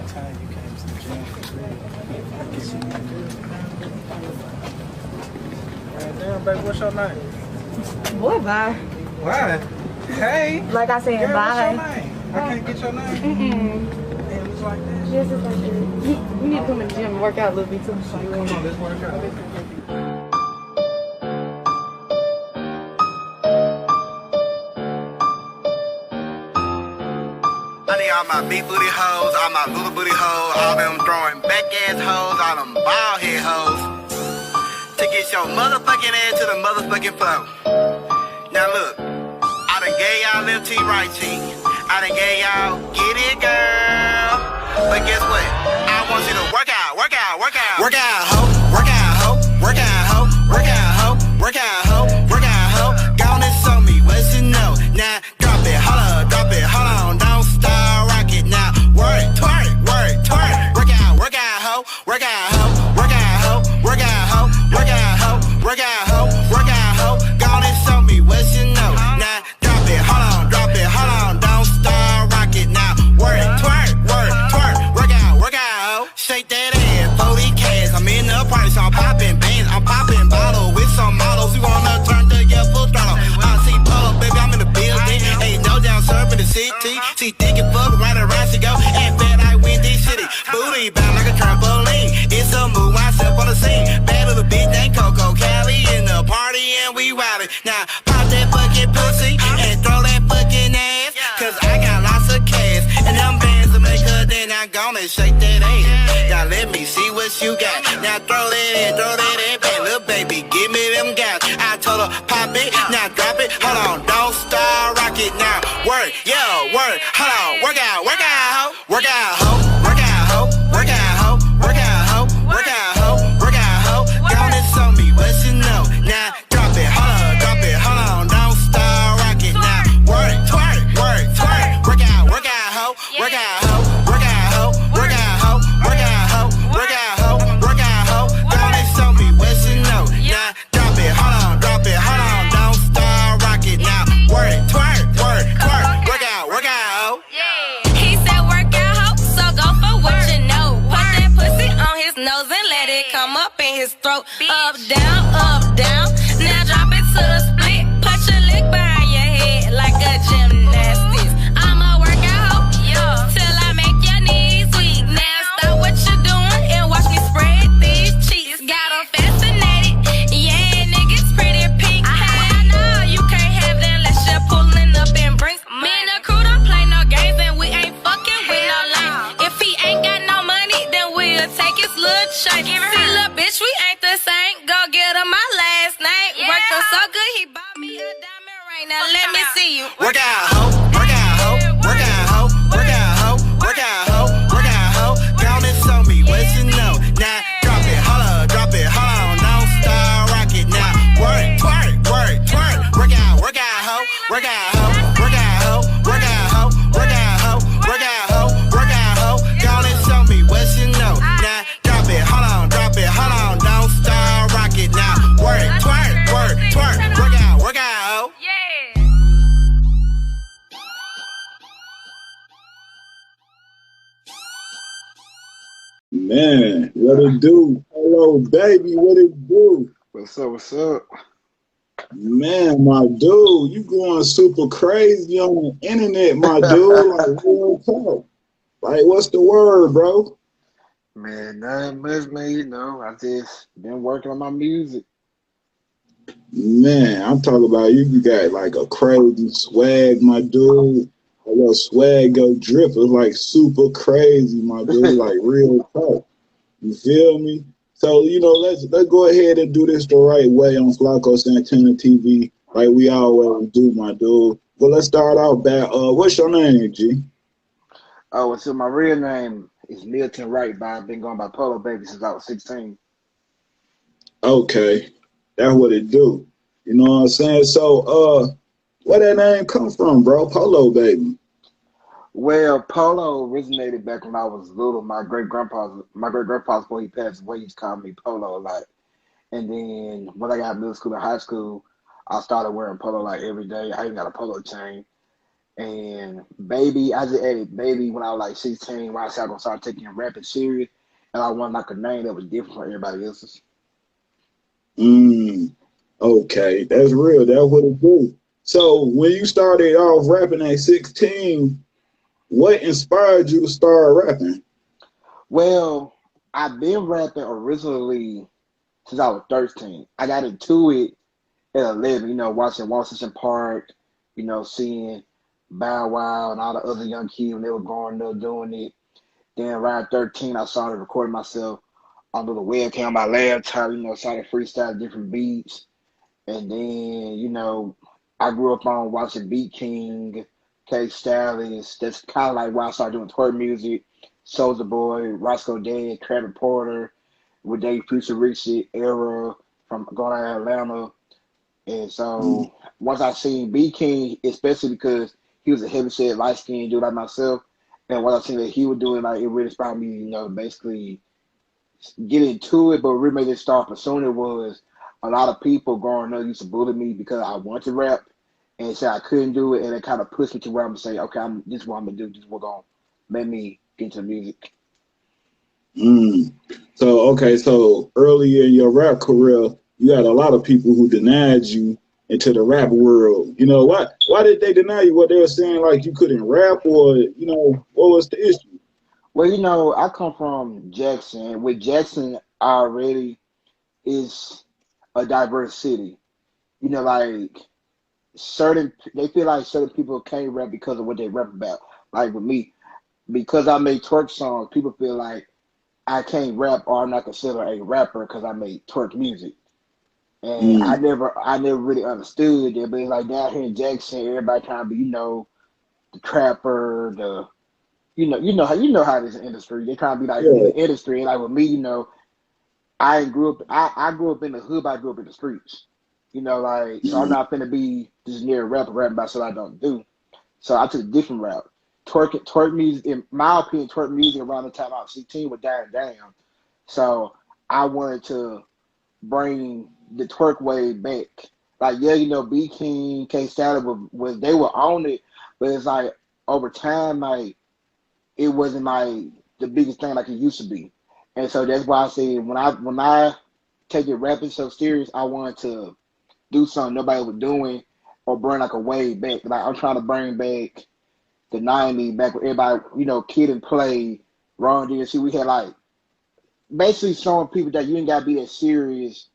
time you came to the gym for real. Get you good. Damn, baby, what's your name? Boy, bye. Why? Hey. Like I said, girl, bye. What's your name? I can't get your name. Damn, it's like this. Yes, it's like this. You need to come in the gym and work out a little bit too. Come on, let's work out. I need all my big booty hoes, all my little booty hoes, all them throwing back ass hoes, all them bald head hoes. To get your motherfucking ass to the motherfucking floor. Now look, I done gave y'all left cheek, right cheek. I done gave y'all get it, girl. But guess what? I want you to work out, work out, work out. Work out, ho, work out, ho, work out, ho, work out, ho, work out, ho, work out, ho. Go on and show me what you know. Now drop it, hold on, don't start rocket now. Work, twerk, work, twerk. Work out, ho, work out, ho, work out, ho, work out, ho, work out, ho, work out, ho, work out, ho. Go on and show me what you know. Now drop it, hold on, don't start rocket now. Work, twerk, work, twerk. Work out, ho. Shake that ass, 40 cash. I'm in the party, so I'm popping bands, I'm popping bottles with some models. We wanna turn to your full throttle. I see Polo, baby, I'm in the building. Ain't no down surfing the city. She thinking fuck right around, she go and fat I win this city. Booty bound like a trampoline. It's a move, I step on the scene. Bad little bitch named Coco Cali in the party and we wildin'. Now pop that fucking pussy and throw that fucking ass. Cause I got lots of cash and them bands to make her then I'm gonna shake that ass. Now let me see what you got. Now throw that in, back. Little baby, give me them guys. I told her pop it, now drop it. Hold on, don't start rock it now. Work, yo, work, hold on, work out, ho, work out, ho, work out, ho, work out, ho, work out, ho, work out, ho, work out, ho. Go on and show me what you know. Now drop it, hold on, don't start rock it now. Work, twerk, work, twerk. Work out, ho, work out, ho, work out, ho, work out, ho, work out, ho, work out, ho, work out, ho. Go on and show me what you know. Now drop it, hold on, don't start rock it now. Work, twerk, work, twerk. Work out, ho. He said work out, ho, so go for what you know. Put that pussy on his nose and let it come up in his throat. Up, down. Now drop it to the split. Put your leg behind your head like a gymnastics. I'ma work out, ho, till I make your knees weak. Now stop what you're doing and watch me spread these cheeks. Got 'em fascinated, yeah, niggas pretty pink. Hey, no, you can't have that unless you're pulling up in brinks. Me and the crew don't play no games and we ain't fucking with no lame. If he ain't got no money, then we'll take his little chain. See, little bitch, we ain't the same. Go get him my last name. Worked him so good, he bought me a diamond ring. Now let me see you. Work out, ho, work out, ho, work out, ho, work out, ho, work out, ho, work out, ho. Go on and show me what you know. Now drop it, hold on, don't start rock it now. Work, twerk, work, twerk. Work out, ho, work out, ho, work out, ho, work out, ho, work out, ho, work out, ho, work out, ho. Go on and show me what you know. Now drop it, hold on, don't start rock it now. Work, twerk, work, twerk. Work out, ho. Man, what it do? Hello, baby, what it do? What's up? Man, my dude, you going super crazy on the internet, my dude. Like, real talk. Like, what's the word, bro? Man, nothing much, man. You know, I just been working on my music. Man, I'm talking about you. You got like a crazy swag, my dude. A little swag go drip. It's like super crazy, my dude. Like real talk. You feel me? So, you know, let's go ahead and do this the right way on Flacco Santana TV, like we always do, my dude. But let's start out back. What's your name, G? Oh, so my real name is Milton Wright, but I've been going by Polo Baby since I was 16. Okay, that's what it do. You know what I'm saying? So, where that name come from, bro? Polo Baby. Well, Polo originated back when I was little. My great grandpa, before he passed away, he used to call me Polo a lot. And then when I got middle school and high school, I started wearing polo like every day. I even got a polo chain. And Baby, I just added Baby when I was like 16. When I said I was gonna start taking rapping serious, and I wanted like a name that was different from everybody else's. Mm, okay, that's real. That's what it do. So when you started off rapping at 16, what inspired you to start rapping? Well, I've been rapping originally since I was 13. I got into it at 11, watching Washington Park, seeing Bow Wow and all the other young kids when they were growing up doing it. Then around 13, I started recording myself on the webcam on my laptop, started freestyle different beats. And then, I grew up on watching Beat King, K Stylist. That's kind of like why I started doing twerk music. Soulja Boy, Roscoe Dead, Travis Porter, with Dave Future Richard era from going out of Atlanta. And so once I seen B King, especially because he was a heavy set, light skinned dude like myself, and once I seen that he was doing, like, it really inspired me, basically get into it, but really made it start pursuing it was a lot of people growing up used to bully me because I wanted to rap and said I couldn't do it, and it kind of pushed me to where I'm gonna say, okay, this is what I'm gonna do. This is what gonna make me get into music. Mm. So okay, so early in your rap career, you had a lot of people who denied you into the rap world. Why did they deny you? What they were saying, like you couldn't rap, or what was the issue? Well, I come from Jackson. With Jackson already is a diverse city. Like they feel like certain people can't rap because of what they rap about. Like with me, because I make twerk songs, people feel like I can't rap or I'm not considered a rapper because I make twerk music. And I Mm. never really understood that. But it's like down here in Jackson, everybody trying to be, the trapper, how this industry. They trying to be like in Yeah. the industry. And like with me, I grew up. I grew up in the hood. But I grew up in the streets. So I'm Mm. not finna be just near a rapper rapping about stuff I don't do. So I took a different route. Twerk music, in my opinion, twerk music around the time I was 16 was dying down. So I wanted to bring the twerk wave back. Like, yeah, B King, K Stylus was they were on it, but it's like over time, like it wasn't like the biggest thing like it used to be. And so that's why I say when I take it rapping so serious, I wanted to do something nobody was doing or bring like a wave back. Like I'm trying to bring back the 90s, back when everybody, kid and play, Ron DMC. We had like basically showing people that you ain't gotta be that serious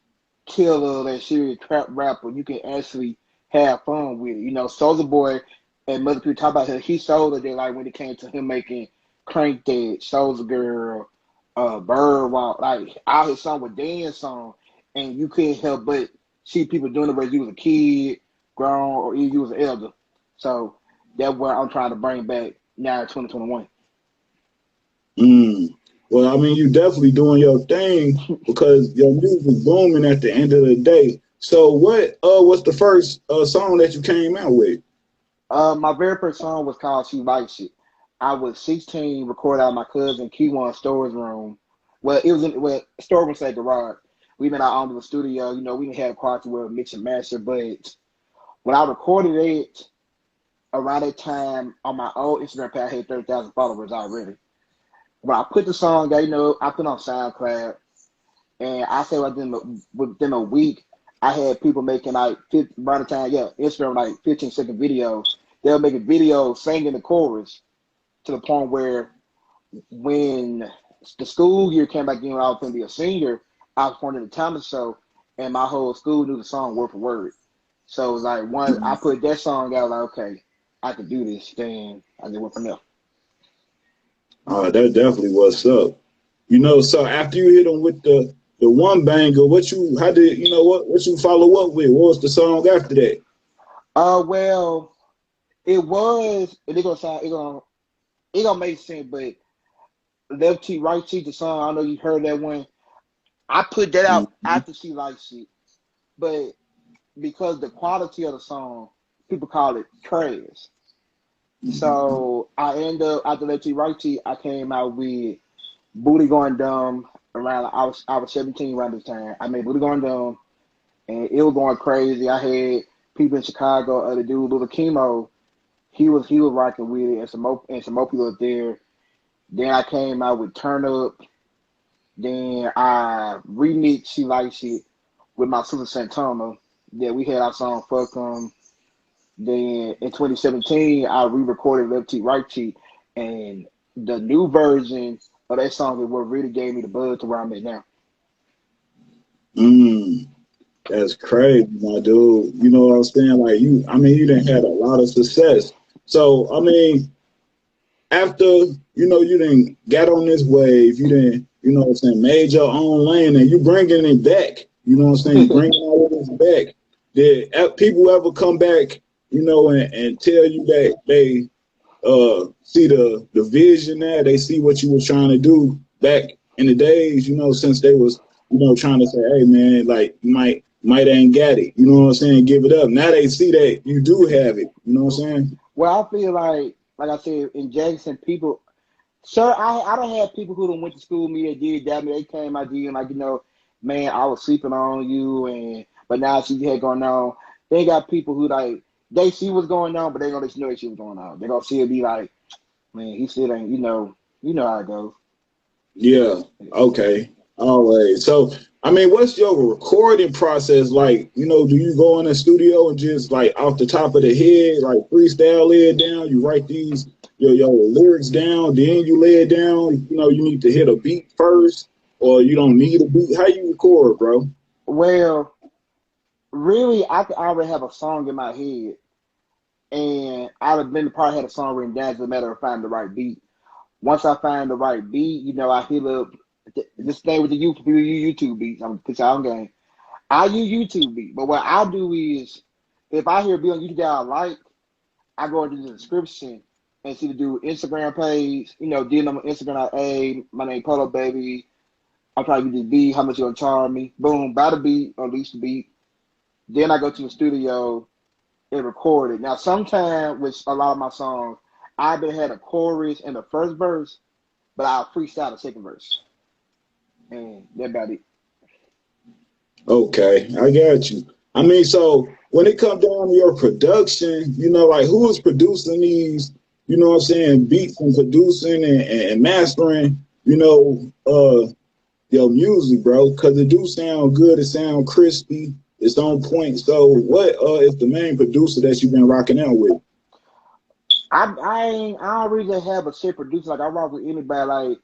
killer, that serious trap rapper. You can actually have fun with it. Soulja Boy and Mother people talk about him. He sold it like when it came to him making Crank Dead, Soulja Girl, Bird Walk, like all his songs were dance songs, and you couldn't help but see people doing it whether you was a kid, grown, or you was an elder. So that's what I'm trying to bring back now in 2021. Mm. Well, I mean, you definitely doing your thing because your music is booming at the end of the day. So, what was the first song that you came out with? My very first song was called She Likes It. I was 16, recorded out of my cousin Keyone storage room. Well, it was in storage room said garage. We been out on the studio, we didn't have quality where mix and master, but when I recorded it around that time on my old Instagram page, I had 30,000 followers already. When I put the song out, I put on SoundCloud, and I say within a week, I had people making like 50, by the time, Instagram like 15-second videos. They'll make a video singing the chorus to the point where when the school year came back in, when I was going to be a senior, I was performing the talent show, and my whole school knew the song word for word. So it was like once I put that song out, like okay, I could do this. Then I just went from there. That definitely what's up. So after you hit them with the one banger, how did what you follow up with? What was the song after that? Well, it was. And it gonna sound. It gonna make sense, but left cheek, right cheek, the song. I know you heard that one. I put that out Mm-hmm. after She Likes It, but because the quality of the song, people call it trash. So I end up after Left Cheek, Right Cheek, I came out with Booty Going Dumb around. I was 17 around this time. I made Booty Going Dumb, and it was going crazy. I had people in Chicago, the dude Little Chemo. he was rocking with it, and some more people up there. Then I came out with Turn Up. Then I remixed She Likes It with my sister Santana. Then we had our song Fuck 'em. Then in 2017, I re-recorded Left Cheek, Right Cheek, and the new version of that song is what really gave me the buzz to where I'm at now. That's crazy, my dude. You know what I'm saying? Like you done had a lot of success. So, I mean, after, you done got on this wave, you done, what I'm saying, made your own lane and you bringing it back. You know what I'm saying? You bringing all of this back. Did people ever come back, and tell you that they see the vision there, they see what you were trying to do back in the days, since they was, trying to say, hey man, like you might ain't got it. You know what I'm saying? Give it up. Now they see that you do have it. You know what I'm saying? Well, I feel like I said, in Jackson, people, sir, I don't have people who done went to school with me that did that. They came my DM like, man, I was sleeping on you, but now she had going on. They got people who like, they see what's going on, but they gonna let you know that shit was going on. They gonna see it be like, man, he still ain't, you know how it goes. Yeah. Okay. All right. So, I mean, what's your recording process like? Do you go in the studio and just like off the top of the head, like freestyle it down? You write your lyrics down, then you lay it down. You need to hit a beat first, or you don't need a beat. How you record, bro? Well, really, I could already have a song in my head, and I'd have been probably had a song written down. It's a matter of finding the right beat. Once I find the right beat, I hit up this thing with the YouTube beats. I'm put out on game. I use YouTube beat, but what I do is if I hear a beat on YouTube that I like, I go into the description and see the dude Instagram page. DM on Instagram like, hey, my name Polo, baby. I'm trying to get this beat. How much you gonna charge me? Boom, buy the beat or lease the beat. Then I go to the studio and record it. Now, sometimes with a lot of my songs, I've been had a chorus and the first verse, but I'll freestyle the second verse. And that's about it. Okay, I got you. I mean, so when it comes down to your production, like who is producing these, what I'm saying, beats and producing and mastering, your music, bro, because it do sound good, it sound crispy, it's on point. So what is the main producer that you've been rocking out with? I don't really have a set producer. Like I rock with anybody. Like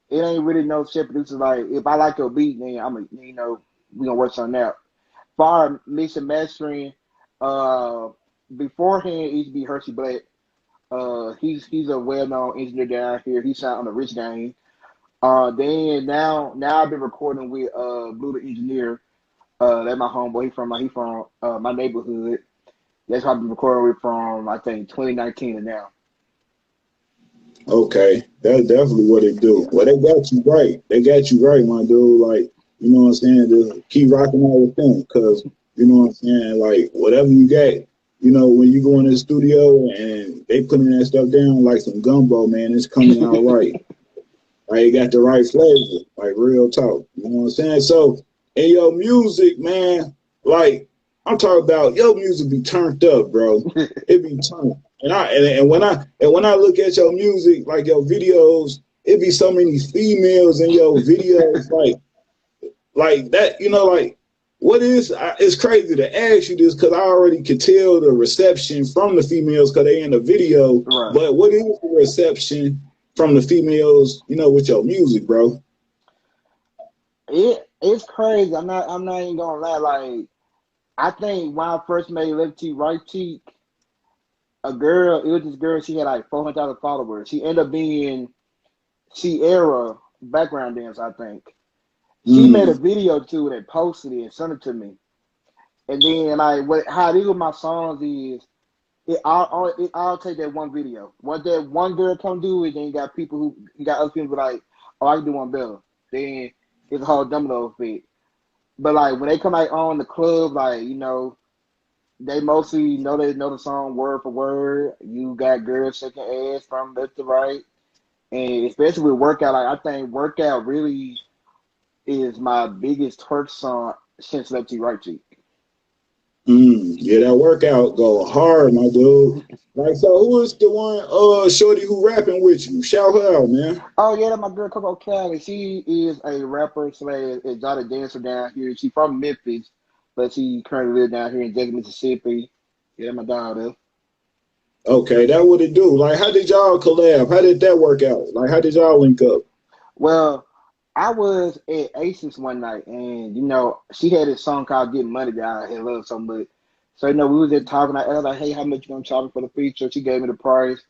it ain't really no set producer. Like if I like your beat, then we gonna work something out. Far mix and mastering, beforehand it used to be Hershey Black. He's a well-known engineer down here. He signed on the Rich Gang. Then now I've been recording with Blue the Engineer. That's my homeboy. He from my neighborhood. That's how I've been recording with from I think 2019 to now. Okay, that's definitely what it do. Well, they got you right. They got you right, my dude. Like, you know what I'm saying? Just keep rocking out with them, because you know what I'm saying. Like whatever you got, when you go in the studio and they putting that stuff down like some gumbo, man, it's coming out right. Like you got the right flavor, like real talk. You know what I'm saying? So in your music, man, like I'm talking about your music be turned up, bro. It be turned. And when I look at your music, like your videos, it be so many females in your videos, like that. Like what is? It's crazy to ask you this because I already could tell the reception from the females because they in the video. Right. But what is the reception from the females, with your music, bro? It's crazy. I'm not even gonna lie. Like, I think when I first made Left Cheek, Right Cheek, it was this girl, she had like 400,000 followers. She ended up being Sierra background dancer, I think. She made a video too that posted it and sent it to me. And then how it is with my songs is I'll take that one video. What that one girl come do is then you got other people like, oh, I can do one better. Then it's a whole domino effect. But like when they come like on the club, like, they mostly know the song word for word. You got girls shaking ass from left to right. And especially with Workout, like I think Workout really is my biggest twerk song since Left Cheek, Right Cheek. Yeah, that workout go hard, my dude. Like, so who is the one, shorty who rapping with you? Shout her out, man. Oh yeah, that's my girl Coco Cali. She is a rapper slash exotic dancer down here. She from Memphis, but she currently lives down here in Jackson, Mississippi. Yeah, my daughter. Okay, that what it do. Like, how did y'all collab? How did that work out? Like, how did y'all link up? Well, I was at Aces one night, and she had this song called "Getting Money" that I had loved so much. So we was there talking. I asked like, "Hey, how much you gonna charge me for the feature?" She gave me the price,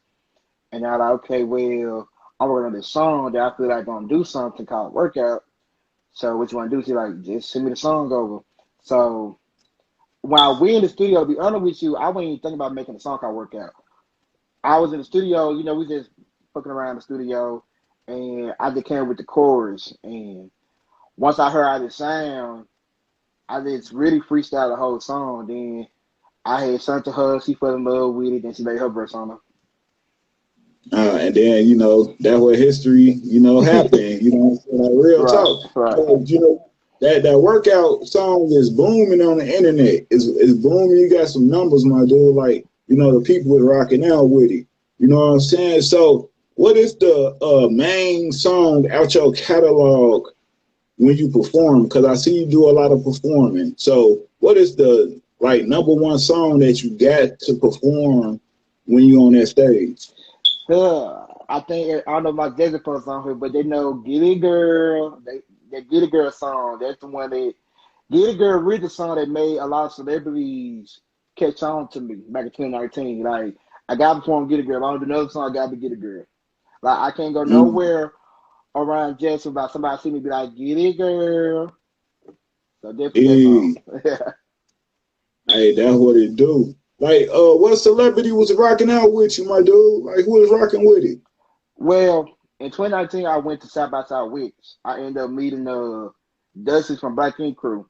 and I was like, "Okay, well, I'm working on this song that I feel like gonna do something called workout. So what you want to do?" She's like, "Just send me the song over." So while we in the studio, to be honest with you, I wasn't even thinking about making a song called workout. I was in the studio, we just fucking around the studio, and I just came with the chorus. And once I heard how it sound, I just really freestyled the whole song. Then I had sent to her, she fell in love with it, then she laid her verse on And then, that what history, happened. Like real her. talk. Right. So, that workout song is booming on the internet. It's booming. You got some numbers, my dude. Like, the people is rocking out with it. You know what I'm saying? So, what is the main song out your catalog when you perform? Because I see you do a lot of performing. So, what is the number one song that you got to perform when you on that stage? I think I don't know my Desert Post on here, but they know "Get It Girl." They "Get It Girl" song. That's the one that "Get It Girl" really the song that made a lot of celebrities catch on to me back in 2019. Like I got to perform "Get It Girl." I don't do another song. I got to "Get It Girl." Like I can't go Mm. nowhere around Jackson without somebody see me be like "Get It Girl." So definitely that Hey, song. Yeah. hey, that's what it do. Like, what celebrity was rocking out with you, my dude? Like, who was rocking with it? Well, in 2019, I went to South by Southwest. I ended up meeting Dusty from Black Ink Crew.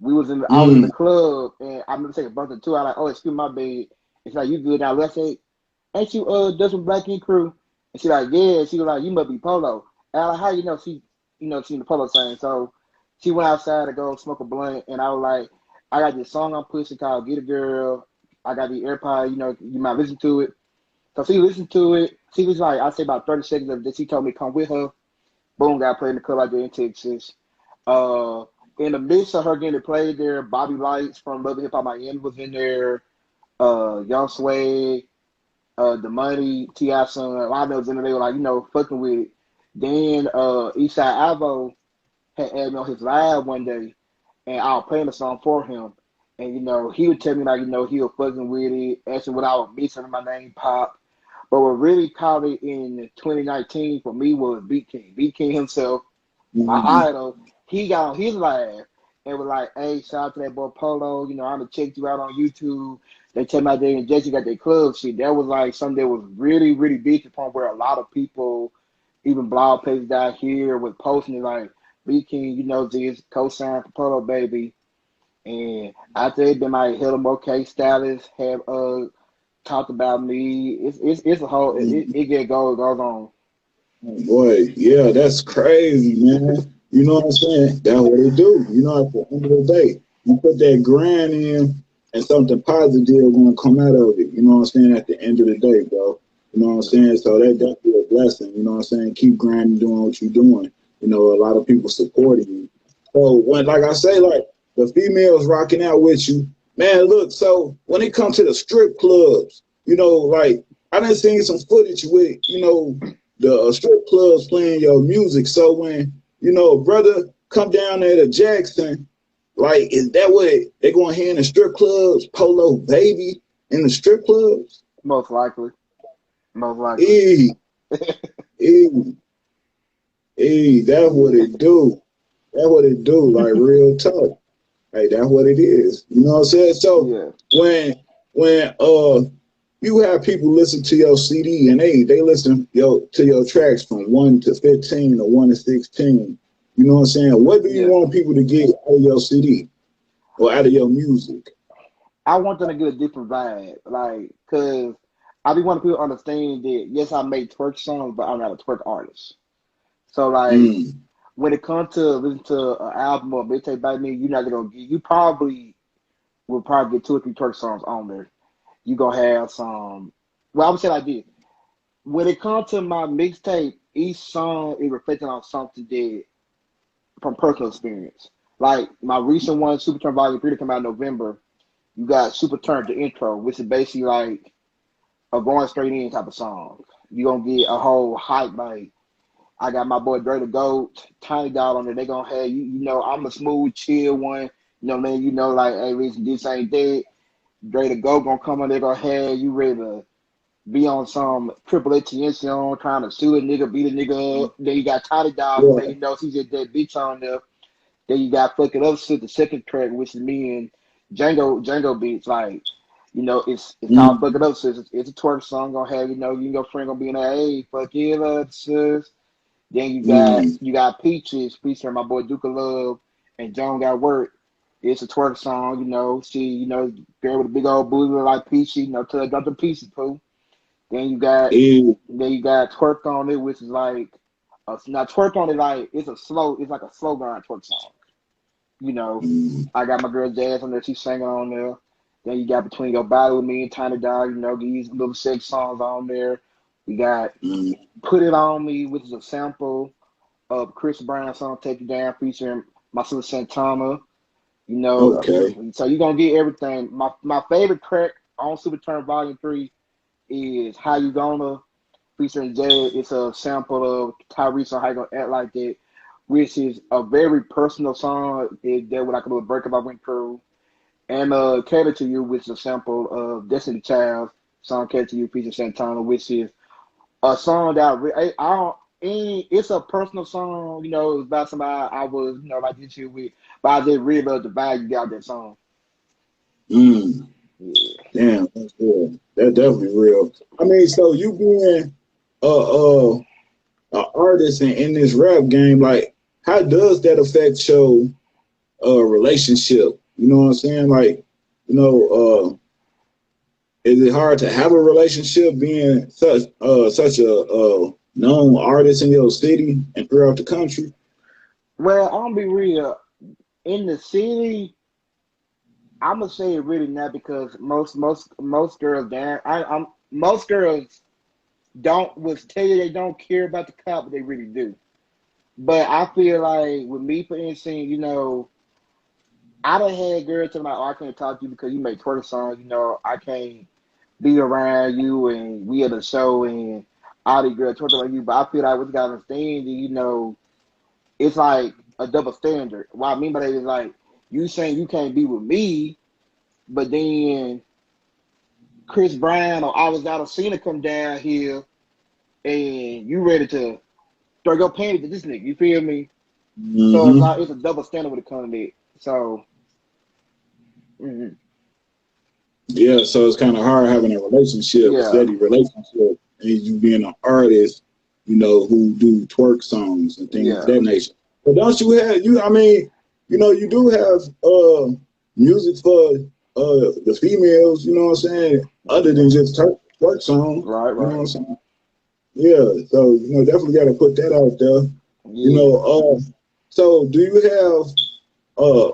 I was in the Mm. club, and I remember taking a bump into. I like, "Oh, excuse my bad." It's like, "You good now?" Let's say, "Ain't you Dusty from Black Ink Crew?" And she like, "Yeah." She was like, "You must be Polo." And I like, "How you know?" She in the Polo thing. So she went outside to go smoke a blunt, and I was like, "I got this song I'm pushing called Get a Girl. I got the AirPod. You might listen to it." So she listened to it. She was like, I say about 30 seconds of it. She told me to come with her. Boom, got played in the club out there in Texas. Uh, in the midst of her getting played there, Bobby Lights from Love and Hip Hop Miami was in there. Young Sway, The Money, T.I. Son, a lot of those in there. They were like, fucking with it. Then Eastside Avo had added me on his live one day, and I was playing the song for him. And he would tell me like, he was fucking with it, asking what I was missing my name pop. But what really caught it in 2019 for me was Beat King. Beat King himself, my Mm. idol, he got on his live and was like, "Hey, shout out to that boy Polo. I'm gonna check you out on YouTube." They tell me out there in Jesse got their club shit. That was like something that was really, really big to the point where a lot of people, even blog pages out here, was posting it like, "Beat King, this co-sign for Polo Baby." And after it, they might hit them okay. Stylist have talked about me. It's a whole it get goes on. Boy, yeah, that's crazy, man. You know what I'm saying? That's what they do. At the end of the day, you put that grind in and something positive gonna come out of it. You know what I'm saying? At the end of the day, bro. You know what I'm saying? So that definitely a blessing. You know what I'm saying? Keep grinding, doing what you're doing. A lot of people supporting you. So when, like I say, like the females rocking out with you, man. Look, so when it comes to the strip clubs, like I done seen some footage with, the strip clubs playing your music. So when a brother come down there to Jackson, like is that what they going here in the strip clubs? Polo Baby in the strip clubs? Most likely. Most likely. Hey, hey, hey, that's what it do. That's what it do. Like real talk. Like that's what it is. You know what I'm saying? So Yeah. when you have people listen to your CD and they listen to your tracks from 1 to 15 or 1 to 16. You know what I'm saying? What do you Yeah. want people to get out of your CD or out of your music? I want them to get a different vibe. Like, cause I be wanting people to understand that yes, I make twerk songs, but I'm not a twerk artist. So like Mm, when it comes to listen to an album or mixtape by me, you're not gonna get you probably we'll probably get 2 or 3 Twerk songs on there. You gonna have some. Well, I would say like this. When it comes to my mixtape, each song is reflecting on something that from personal experience. Like my recent one, Super Turn Volume 3 that came out in November, you got Super Turn the intro, which is basically like a going straight in type of song. You're gonna get a whole hype like I got my boy Dre the Goat, Tiny Dot on there. They gonna have you know, I'm a smooth, chill one. You know what I mean? You know, like, hey, listen, this ain't dead. Dre the Goat gonna come on there, gonna have you ready to be on some triple attention on trying to shoot a nigga, beat a nigga up. Then you got Tiny Dog, Yeah. you know, he's just that bitch on there. Then you got fucking up to the second track, which is me and Django beats. Like, you know, it's called fucking up sis. It's a twerk song gonna have, you know, you and your friend gonna be in there, hey, fuck it up, sis. Then you got Peaches featuring my boy Duke of Love and John Got Work. It's a twerk song, you know. She, you know, girl with a big old booty like Peachy, you know, till I got the pieces, poo. Then you got Twerk on it, which is like now Twerk on it like it's like a slow grind twerk song. You know, I got my girl Jazz on there, she's singing on there. Then you got Between Your Body with Me and Tiny Dog, you know, these little sex songs on there. We got Put It On Me, which is a sample of Chris Brown's song Take You Down featuring my sister Santana. You know, so you're gonna get everything. My favorite track on Super Turn Volume 3 is How You Gonna featuring Jay. It's a sample of Tyrese on How You Gonna Act Like That, which is a very personal song that what I could do a breakup I went through. And Cater to You, which is a sample of Destiny Child's song Cater to You featuring Santana, which is a song that it's a personal song, you know, it's about somebody I was, you know, like this year with, but I just really love the vibe you got that song. Yeah. Damn, that's good. That's definitely real. I mean, so you being a artist in this rap game, like, how does that affect your relationship? You know what I'm saying? Like, you know, is it hard to have a relationship being such a known artist in your city and throughout the country? Well, I'm gonna be real. In the city, I'm gonna say it really not because most girls most girls would tell you they don't care about the cop, but they really do. But I feel like with me, for instance, you know, I done had girls tell me, like, oh, I can't talk to you because you make twerk songs. You know, I can't be around you and we at a show and all these girls twerking like you. But I feel like what you gotta understand, you know, it's like a double standard. What I mean by that is like you saying you can't be with me, but then Chris Brown or I was out of Cena come down here and you ready to throw your panties at this nigga. You feel me? So it's like it's a double standard when it comes to that. So yeah, so it's kind of hard having a relationship, a steady relationship, and you being an artist, you know, who do twerk songs and things of that nature. But don't you have I mean, you know, you do have music for the females, you know what I'm saying, other than just twerk songs. Right. You know what I'm saying? Yeah, so you know, definitely got to put that out there. Yeah. You know, so do you have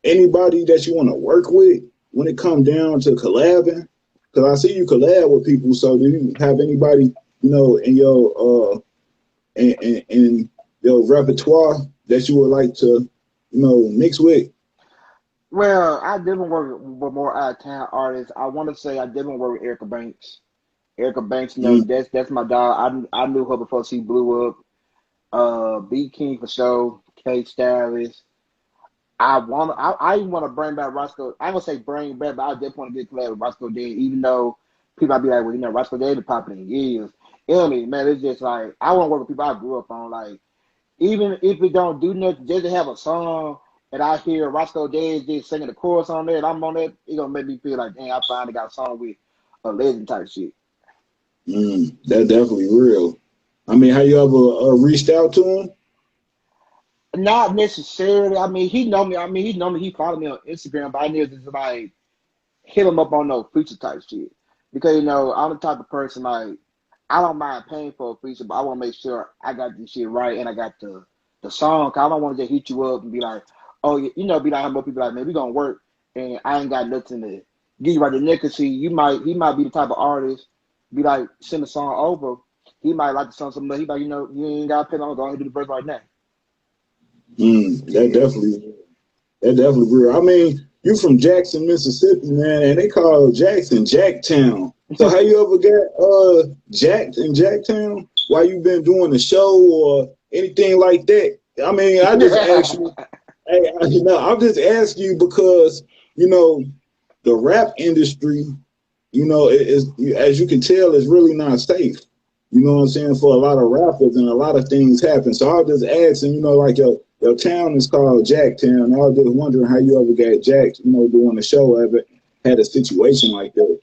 anybody that you want to work with when it comes down to collabing? Because I see you collab with people. So do you have anybody, you know, in your in your repertoire that you would like to, you know, mix with? Well, I didn't work with more out of town artists. I want to say I didn't work with Erica Banks. Erica Banks, you know, that's my dog. I knew her before she blew up. B King for sure. K Stylist. I even want to bring back Roscoe. I would say bring back, but I just want to get collab with Roscoe Day, even though people might be like, well, you know, Roscoe Day been popping in years. You know what I mean, man? It's just like I want to work with people I grew up on. Like, even if we don't do nothing, just to have a song and I hear Roscoe Day just singing the chorus on there, and I'm on that, it's gonna make me feel like, dang, I finally got a song with a legend type shit. That's definitely real. I mean, have you ever reached out to him? Not necessarily. I mean, he know me. He followed me on Instagram, but I need to just like hit him up on no feature type shit. Because, you know, I'm the type of person like I don't mind paying for a feature, but I want to make sure I got this shit right and I got the song. Cause I don't want to just hit you up and be like, oh, you know, be like how most people like, man, we gonna work and I ain't got nothing to give you right there. Cause see, he might be the type of artist, be like, send a song over. He might like the song somebody. He might, you ain't got to pay on. Go ahead and do the verse right now. That definitely real. I mean, you from Jackson, Mississippi, man, and they call Jackson Jacktown. So how you ever got jacked in Jacktown while you been doing the show or anything like that? I mean, I just ask you. I'm just asking you because the rap industry, is as you can tell, is really not safe. You know what I'm saying? For a lot of rappers and a lot of things happen. So I was just asking, like your town is called Jacktown. I was just wondering how you ever got jacked, doing the show, ever had a situation like that.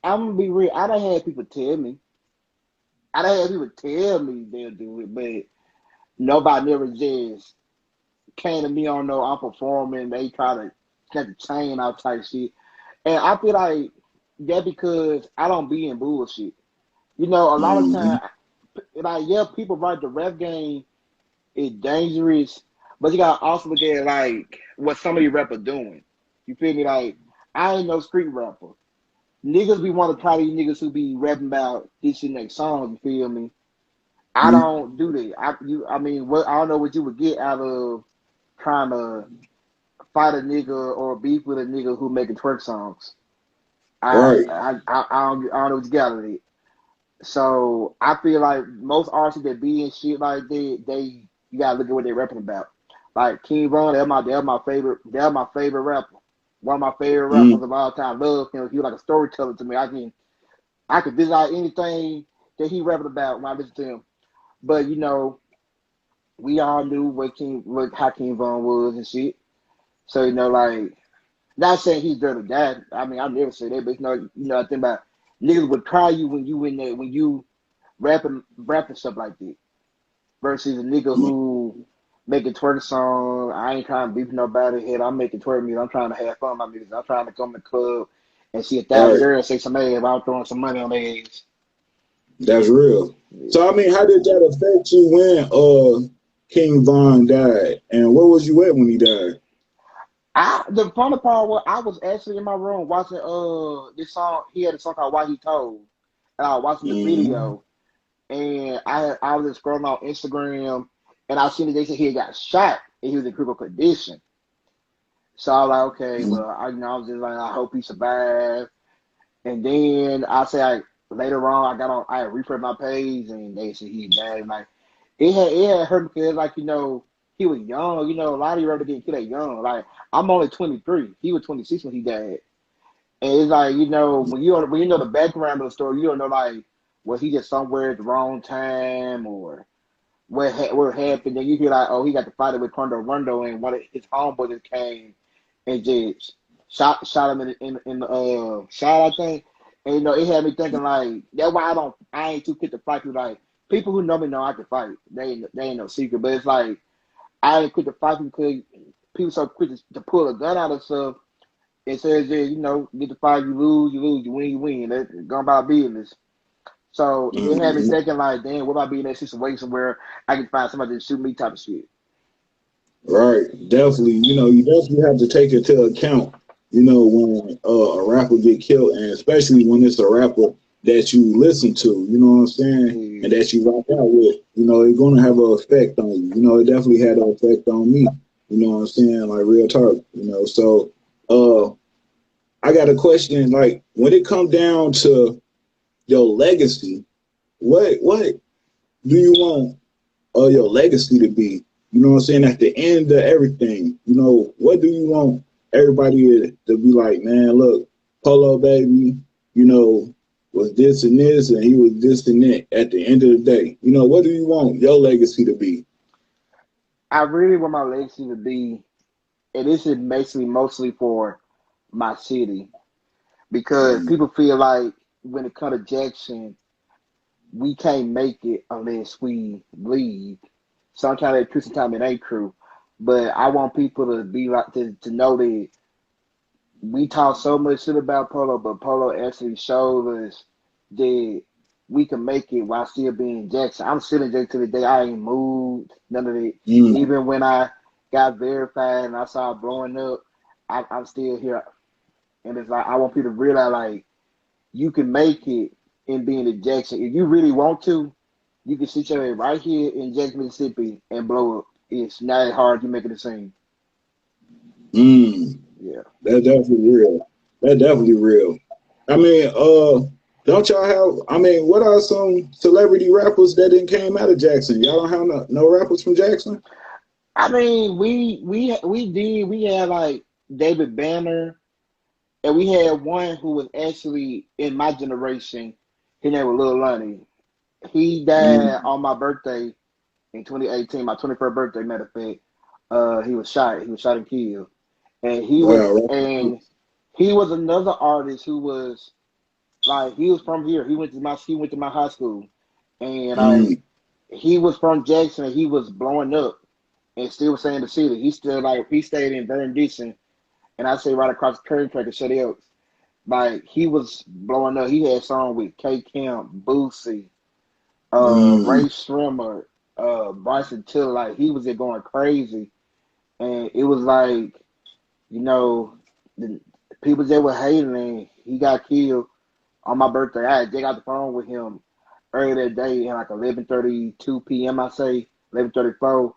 I'm gonna be real. I done had people tell me. They'll do it, but nobody never just came to me on I'm performing. They try to get the chain out type shit. And I feel like that because I don't be in bullshit. A lot of time, people write the rap game is dangerous, but you gotta also look at like what some of you rappers doing. You feel me? Like, I ain't no street rapper. Niggas be want to try these niggas who be rapping about this and that song. You feel me? I don't do that. I don't know what you would get out of trying to fight a nigga or beef with a nigga who making twerk songs. I don't know what you got out of it. So I feel like most artists that be in shit like that, you gotta look at what they're rapping about. Like King Von, they're my favorite rapper. One of my favorite rappers of all time. Love him. He was like a storyteller to me. I could visualize anything that he rapping about when I listen to him. But we all knew how King Von was and shit. So like, not saying he's dirty dad. I mean, I never say that, but I think about niggas would try you when you in there, when you rapping stuff like that. Versus a nigga who make a twerk song. I ain't trying to beef nobody head. I'm making twerk music. I'm trying to have fun with my music. I'm trying to come to the club and see 1,000 girls say some ass while I'm throwing some money on their ass. That's real. So I mean, how did that affect you when King Von died? And where was you at when he died? The funny part was I was actually in my room watching this song. He had a song called Why He Told. And I was watching the video. And I was just scrolling on Instagram, and I seen that they said he had got shot and he was in critical condition. So I was like, okay, well, I was just like, I hope he survived. And then later on, I refreshed my page, and they said he died. Like it had hurt because he was young. A lot of you rather get killed at young. Like, I'm only 23. He was 26 when he died. And it's like, when you know the background of the story, you don't know like, was he just somewhere at the wrong time or what happened? Then you hear like, oh, he got to fight it with Condo Rondo, and one of his homeboys just came and just shot him in the shot, I think. And it had me thinking like, that's why I ain't too quick to fight. Like, people who know me know I can fight. They ain't no secret. But it's like, I ain't quick to fight because people so quick to pull a gun out of stuff. It says, get the fight, you lose, you win, you win. That's going about business. So it had me thinking like, damn, what about being in that situation where I can find somebody to shoot me type of shit? Right, definitely. You definitely have to take into account, when a rapper get killed, and especially when it's a rapper that you listen to, you know what I'm saying, and that you rock out with, it's gonna have an effect on you. It definitely had an effect on me. You know what I'm saying, like real talk. So I got a question. Like, when it come down to your legacy, what do you want your legacy to be? You know what I'm saying? At the end of everything, what do you want everybody to be like, man, look, Polo Baybee, was this and this, and he was this and that at the end of the day. What do you want your legacy to be? I really want my legacy to be, and this is basically mostly for my city, because people feel like when it comes to Jackson, we can't make it unless we leave. Sometimes it's true, sometimes it ain't true. But I want people to be like to know that we talk so much shit about Polo, but Polo actually showed us that we can make it while still being Jackson. I'm still in Jackson to the day. I ain't moved, none of it. Even when I got verified and I saw it blowing up, I'm still here, and it's like I want people to realize like you can make it in being in Jackson if you really want to. You can sit your head right here in Jackson, Mississippi, and blow up. It's not hard to make it the same. Yeah. That's definitely real. That's definitely real. I mean, don't y'all have? I mean, what are some celebrity rappers that didn't came out of Jackson? Y'all don't have no rappers from Jackson? I mean, we had like David Banner, and we had one who was actually in my generation. His name was Lil Lonnie. He died on my birthday in 2018, my 21st birthday. Matter of fact, he was shot. He was shot and killed, and he was another artist who was like he was from here. He went to my high school, and like he was from Jackson. And he was blowing up and still was staying in the city. He stayed in Vernon Dixon, and I say right across the current track and shut else. Like he was blowing up. He had songs with K Camp, Boosie, Ray Strimmer, Bryson Tiller. Like he was there going crazy, and it was like, you know, the people that were hating, and he got killed on my birthday. I got off the phone with him earlier that day at like 11:32 p.m. I say 11:34.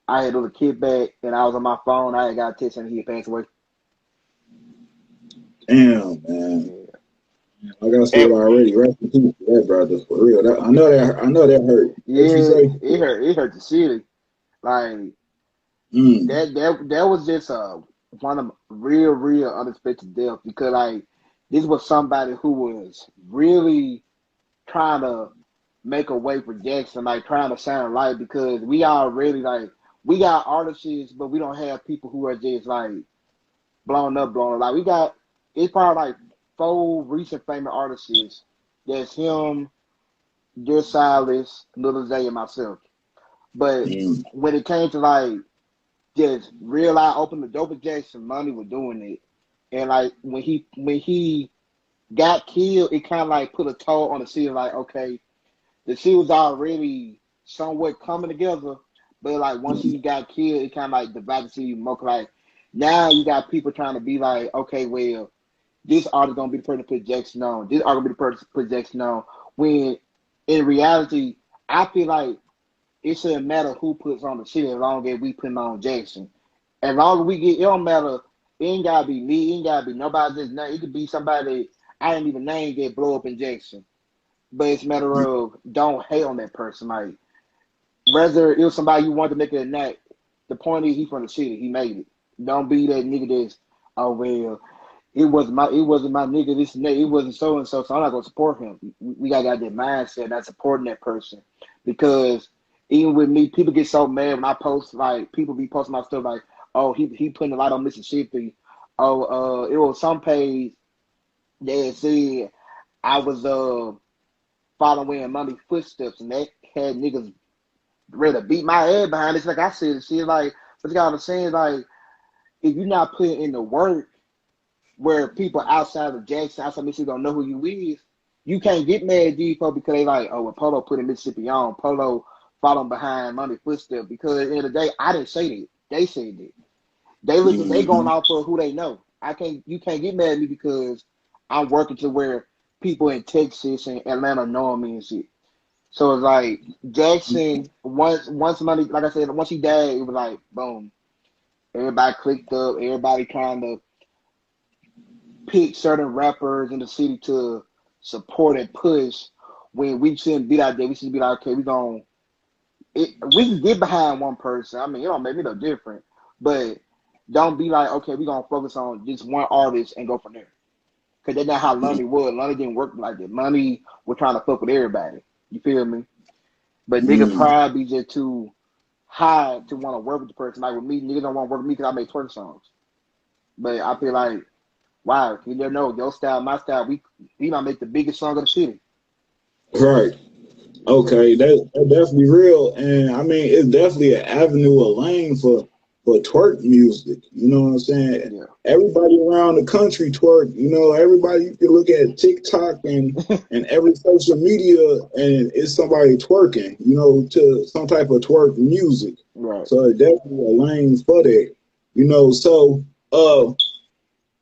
I had a little kickback, and I was on my phone. I had got a text and he had passed away. Damn, man. I gotta say it already. Rest in peace to that brother, for real. I know that hurt. Yeah, it hurt the city. Like that was just one of real unexpected death, because like this was somebody who was really trying to make a way for Jackson, like trying to shine a light, because we already like we got artists, but we don't have people who are just like blown up. Like it's probably like 4 recent famous artists. There's him, Dear Silas, Little Zay, and myself. But when it came to like just realize open the door for Jackson, Money was doing it. And like when he got killed, it kind of like put a toll on the city. Like, okay, the city was already somewhat coming together, but like once he got killed, it kind of like divided the city more. Like now you got people trying to be like, okay, well, this artist gonna be the person to put Jackson on. This artist gonna be the person to put Jackson on. When in reality, I feel like it shouldn't matter who puts on the city as long as we put on Jackson. As long as we get, it don't matter. It ain't gotta be me. It ain't gotta be nobody's name. It could be somebody I didn't even name that blow up in Jackson. But it's a matter of don't hate on that person. Like whether it was somebody you wanted to make it a night, the point is he from the city. He made it. Don't be that nigga that's, oh well, it wasn't my nigga, this and that. It wasn't so and so, so I'm not gonna support him. We got that mindset, not supporting that person. Because even with me, people get so mad when I post, like people be posting my stuff like, oh, he putting a lot on Mississippi. Oh, it was some page that said I was following Money's footsteps, and that had niggas ready to beat my head behind it. It's like I said, shit, like, what you got to saying, like, if you're not putting in the work where people outside of Jackson, outside Mississippi don't know who you is, you can't get mad at these folks because they like, oh, well, Polo put in Mississippi on, Polo following behind Money's footsteps. Because at the end of the day, I didn't say that. They said that. They going off of who they know. You can't get mad at me because I'm working to where people in Texas and Atlanta know me and shit. So it's like Jackson, once Money, like I said, once he died, it was like boom. Everybody clicked up, everybody trying to pick certain rappers in the city to support and push, when we shouldn't be out there. We should be like, okay, we can get behind one person. I mean, it don't make me no different. But don't be like, okay, we're going to focus on just one artist and go from there. Because that's not how Lonnie was. Lonnie didn't work like that. Lonnie was trying to fuck with everybody. You feel me? But nigga pride be just too high to want to work with the person. Like with me, niggas don't want to work with me because I make twerk songs. But I feel like, wow, you never know. Your style, my style, we might make the biggest song of the city. Right. Okay, that's definitely real. And I mean, it's definitely an avenue, a lane for twerk music. You know what I'm saying? Yeah. Everybody around the country twerk. You know, everybody, you can look at TikTok and every social media, and it's somebody twerking, you know, to some type of twerk music. Right. So it's definitely a lane for that. You know, so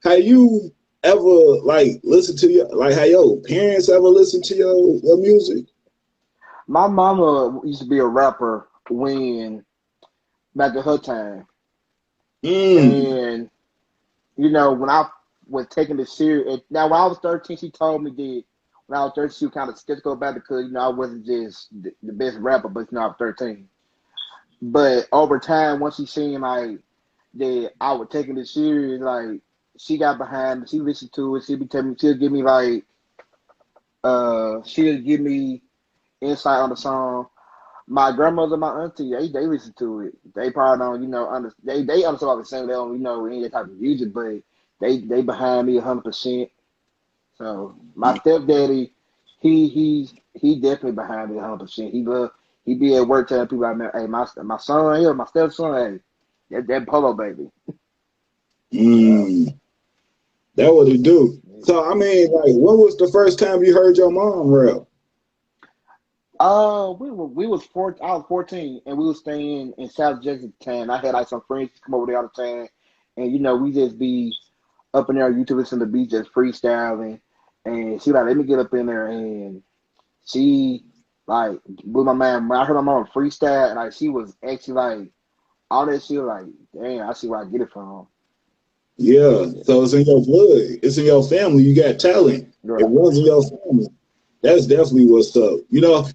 have you ever like listen to your like have your parents ever listen to your music? My mama used to be a rapper back in her time, Mm. and when I was taking this serious. Now, when I was 13, she told me that when I was 13, she was kind of skeptical about it because I wasn't just the best rapper, but I was 13. But over time, once she seen like that I was taking it serious, like she got behind it. She listened to it. She'll give me insight on the song. My grandmother, my auntie, they listen to it. They probably don't, they understand what I'm saying. They don't, any type of music, but they behind me 100%. So my stepdaddy, he definitely behind me 100%. He be at work telling people like, man, hey, my son here, my stepson, hey, that Polo baby. Mm. That what it do. So I mean, like, when was the first time you heard your mom rap? We was four. I was 14, and we was staying in South Jersey at the time. I had like some friends come over there all the time, and we just be up in there on YouTube listening to beats, just freestyling. And she like, let me get up in there, and she like blew my mind. When I heard my mom freestyle, and like she was actually like all that shit, like, damn, I see where I get it from. Yeah. So it's in your blood. It's in your family. You got talent. It Right. runs in your family. That's definitely what's up.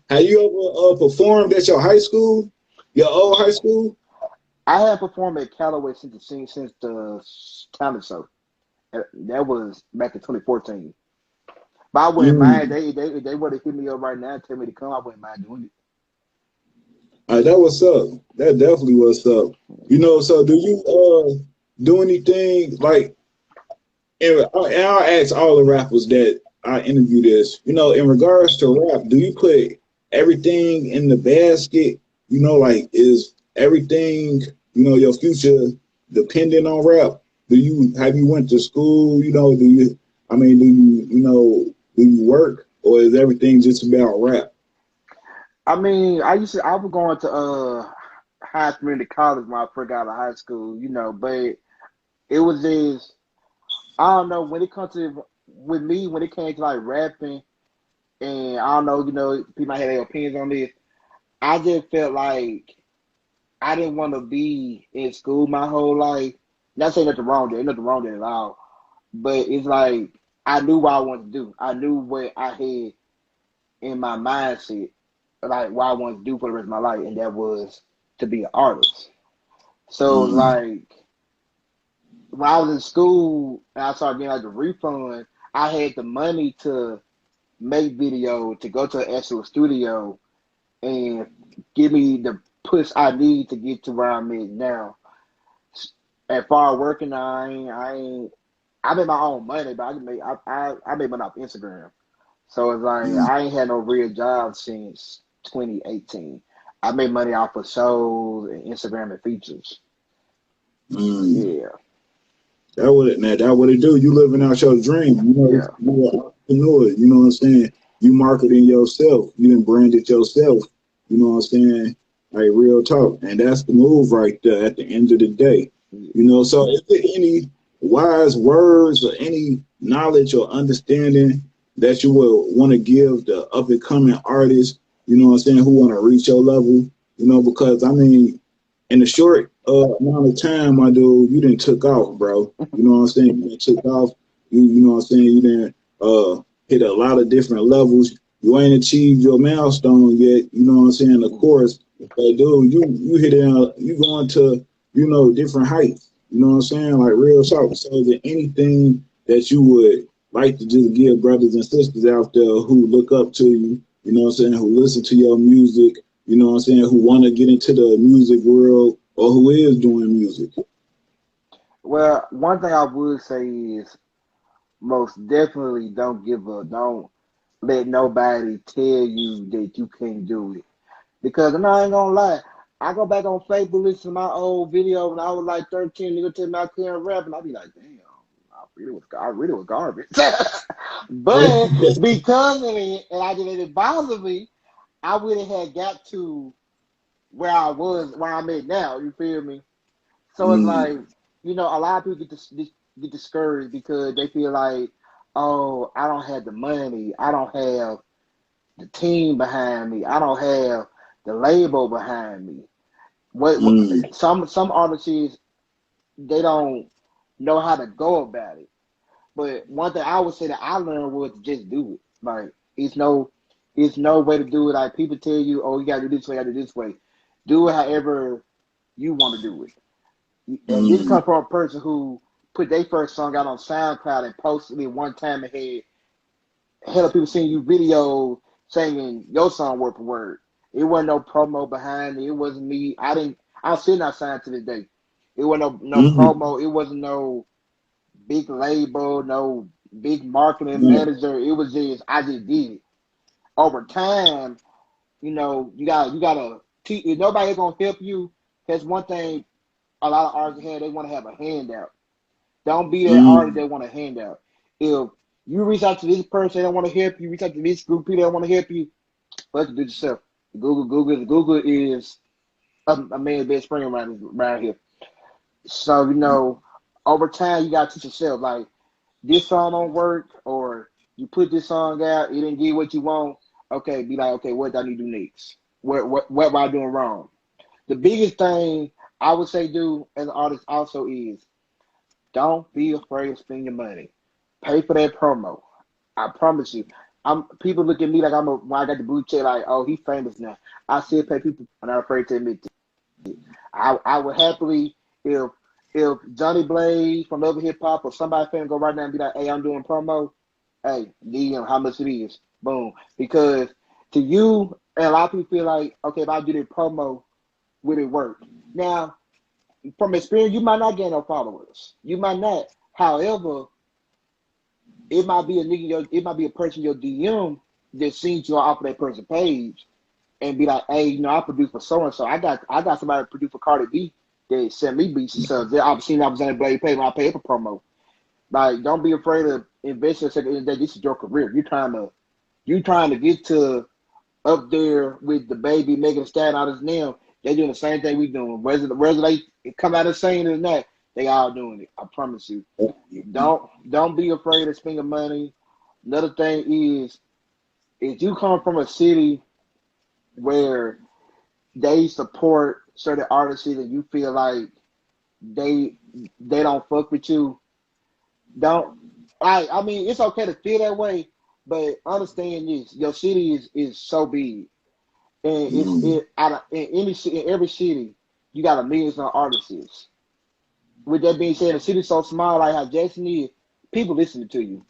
Have you ever performed at your high school? Your old high school? I have performed at Callaway since the talent show. That was back in 2014. But I wouldn't mind. Mm. They would have hit me up right now and tell me to come. I wouldn't mind doing it. That what's up. That definitely what's up. So do you do anything like and I'll ask all the rappers that I interview this, in regards to rap, do you put everything in the basket? Like is everything, your future dependent on rap? Have you went to school? Do you work or is everything just about rap? I mean, I was going to high community college when I first got out of high school, but it was just I don't know when it comes to with me when it came to like rapping and I don't know, people might have their opinions on this. I just felt like I didn't want to be in school my whole life. Not saying nothing wrong there, ain't nothing wrong there at all. But it's like I knew what I wanted to do. I knew what I had in my mindset, like what I wanted to do for the rest of my life, and that was to be an artist. So Mm. like when I was in school and I started getting like the refund, I had the money to make video, to go to an actual studio and give me the push I need to get to where I'm at now. As far as working, I made my own money, but I made money off Instagram. So it's like Mm. I ain't had no real job since 2018. I made money off of shows and Instagram and features. Mm. Yeah, That what it do. You living out your dream. yeah. You're an entrepreneur. You know what I'm saying? You marketing yourself. You done branded yourself. You know what I'm saying? Like real talk. And that's the move right there at the end of the day. So is there any wise words or any knowledge or understanding that you would want to give the up and coming artists, what I'm saying, who want to reach your level? Because I mean, in a short amount of time, my dude, you didn't took off, bro. You know what I'm saying? You done took off. You know what I'm saying? You didn't hit a lot of different levels. You ain't achieved your milestone yet. You know what I'm saying? Of course, but dude, you hit it. You going to different heights. You know what I'm saying? Like real talk. So is there anything that you would like to just give brothers and sisters out there who look up to you? You know what I'm saying? Who listen to your music? You know what I'm saying, who want to get into the music world or who is doing music. Well, one thing I would say is most definitely don't let nobody tell you that you can't do it. Because I ain't gonna lie, I go back on Facebook, listen to my old video when I was like 13, nigga tell me I couldn't rap, and I be like, damn, I really was garbage. But because of it, and I didn't bother me, I really had got to where I'm at now. You feel me? So it's Mm. like, a lot of people get get discouraged because they feel like, oh, I don't have the money, I don't have the team behind me, I don't have the label behind me. What some artists, they don't know how to go about it. But one thing I would say that I learned was to just do it. Like it's no way to do it. Like people tell you, oh, you gotta do this way, you gotta do this way. Do it however you want to do it. And this comes from a person who put their first song out on SoundCloud and posted it one time and had hell of people seeing you videos singing your song word for word. It wasn't no promo behind it. It wasn't me. I'm still not signed to this day. It wasn't no promo. It wasn't no big label, no big marketing manager. It was just I just did it. Over time, you gotta teach. If nobody's gonna help you, that's one thing a lot of artists have. They want to have a handout. Don't be that artist that want a handout. If you reach out to this person, they don't want to help you. Reach out to this group of people that want to help you. But you do it yourself. Google is a man's best friend around here. So over time you gotta teach yourself. Like this song don't work, or you put this song out, it didn't get what you want. Okay, be like, okay, what do I need to do next? What am I doing wrong? The biggest thing I would say do as an artist also is don't be afraid to spend your money. Pay for that promo. I promise you. People look at me like when I got the blue check, like, oh, he's famous now. I still pay people. I'm not afraid to admit it. I would happily, if Johnny Blaze from Love Hip Hop or somebody fan go right now and be like, hey, I'm doing promo, hey, DM how much it is. Boom. Because to you, and a lot of people feel like, okay, if I do the promo, will it work? Now, from experience, you might not get no followers. You might not. However, it might be it might be a person in your DM that sees you off of that person's page and be like, hey, I produce for so and so. I got somebody to produce for Cardi B that sent me beats and stuff. I've seen I was on the Blade page when I paid for promo. Like, don't be afraid of investing. At the end of the day, this is your career. You trying to get to up there with the Baby making a stat out of his name. They're doing the same thing we doing. Whether they come out of saying it or not, they all doing it. I promise you. Don't be afraid of spending money. Another thing is, if you come from a city where they support certain artists and you feel like they don't fuck with you, I mean, it's okay to feel that way, but understand this: your city is so big, and in every city you got a million artists. With that being said, the city's so small, like how Jackson is, people listening to you.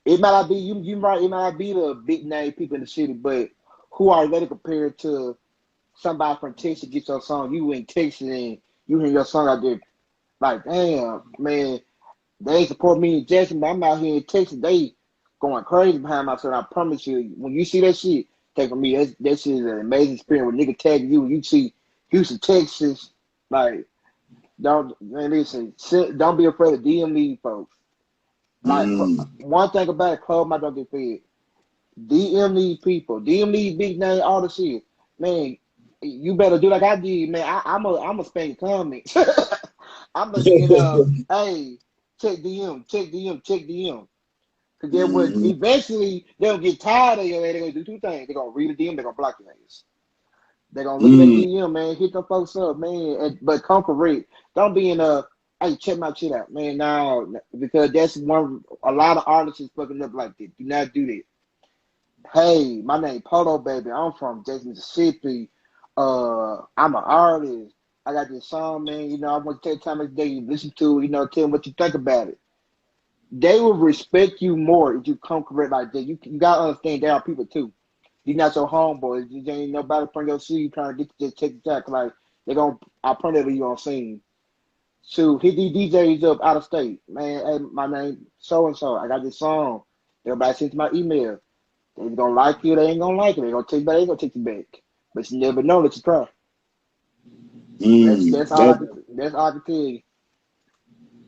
It might not be it might not be the big name people in the city, but who are they compared to somebody from Texas gets your song? You in Texas and you hear your song out there, like, damn, man, they support me in Jackson, but I'm out here in Texas, they going crazy behind my son. I promise you, when you see that shit, take from me, that shit is an amazing experience. When nigga tag you, you see Houston, Texas, like, don't be afraid of DM these folks. Like, one thing about it, close my don't get fed. DM these people, DM these big name artists here. Man, you better do like I did, man. I'm a spam comments. I'm gonna hey, check DM. Cause then when eventually they'll get tired of you, they're gonna do two things. They're gonna read a DM, they're gonna block your ass. They're gonna look at that DM, man, hit them folks up, man. But come for it. Don't be in hey, check my shit out, man. Now, because that's a lot of artists is fucking up like that. Do not do that. Hey, my name Polo, baby. I'm from Jackson, Mississippi. I'm an artist. I got this song, man. I want to take time of the day, listen to it, tell them what you think about it. They will respect you more if you come correct like that. You gotta understand there are people too. You're not your homeboy. You ain't nobody from your city trying to get you to take the jack. Like, I'll print it you on scene. So hit these DJs up out of state. Man, hey, my name so and so. I got this song. Everybody sends my email. They gonna like you, they ain't gonna like it. They gonna take you back. But you never know, let you try. That's all I can tell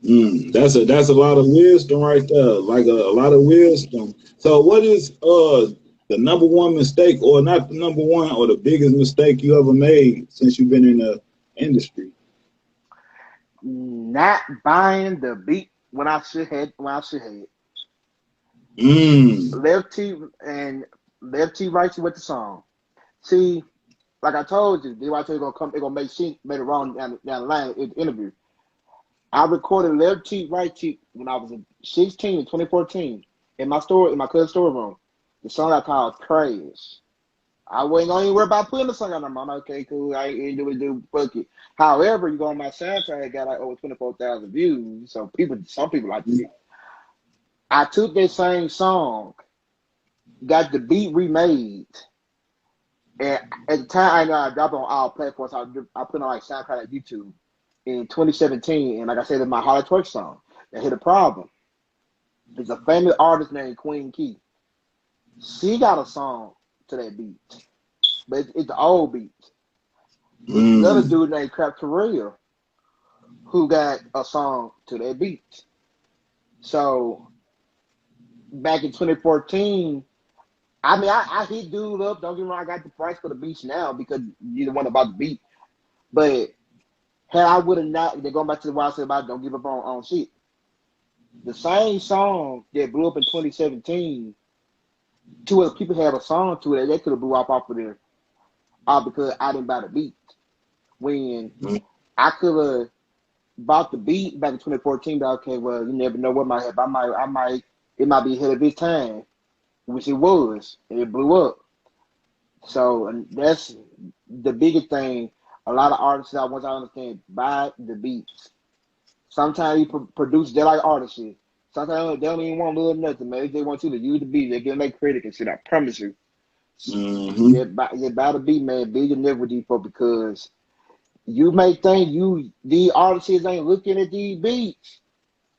you. That's a lot of wisdom right there. Like a lot of wisdom. So what is the number one mistake, or not the number one, or the biggest mistake you ever made since you've been in the industry? Not buying the beat when I should have. Mm. Left T, right T with the song. See, like I told you, they gonna make shit made it wrong down the line in the interview. I recorded Left Cheek, Right Cheek when I was 16 in 2014 in my cousin's storeroom. The song I called Crash. I wasn't gonna even worry about putting the song on. I'm like, okay, cool. I ain't do fuck it. However, you go on my SoundCloud, it got like over 24,000 views. So some people like it. I took that same song, got the beat remade, and at the time I know I dropped on all platforms. I put on like SoundCloud and YouTube in 2017, and like I said, it's my Holly Twerk song. That hit a problem. There's a famous artist named Queen Key. She got a song to that beat, but it's the old beat. There's another dude named Crap Terrell who got a song to that beat. So back in 2014, I mean, I hit dude up. Don't get me wrong, I got the price for the beats now because you're the one about the beat. But had I would have not, they're going back to the what I said about don't give up on shit. The same song that blew up in 2017, two other people had a song to it. They could have blew off of there, because I didn't buy the beat. When I could have bought the beat back in 2014, but okay, well, you never know what might happen. It might be ahead of its time, which it was, and it blew up. So, and that's the biggest thing. A lot of artists, once I understand, buy the beats. Sometimes you produce, they like artists. Sometimes they don't even want a little nothing, man. If they want you to use the beat, they give them credit and shit. I promise you. Yeah, buy the beat, man. Be your never default because you may think these artists ain't looking at these beats,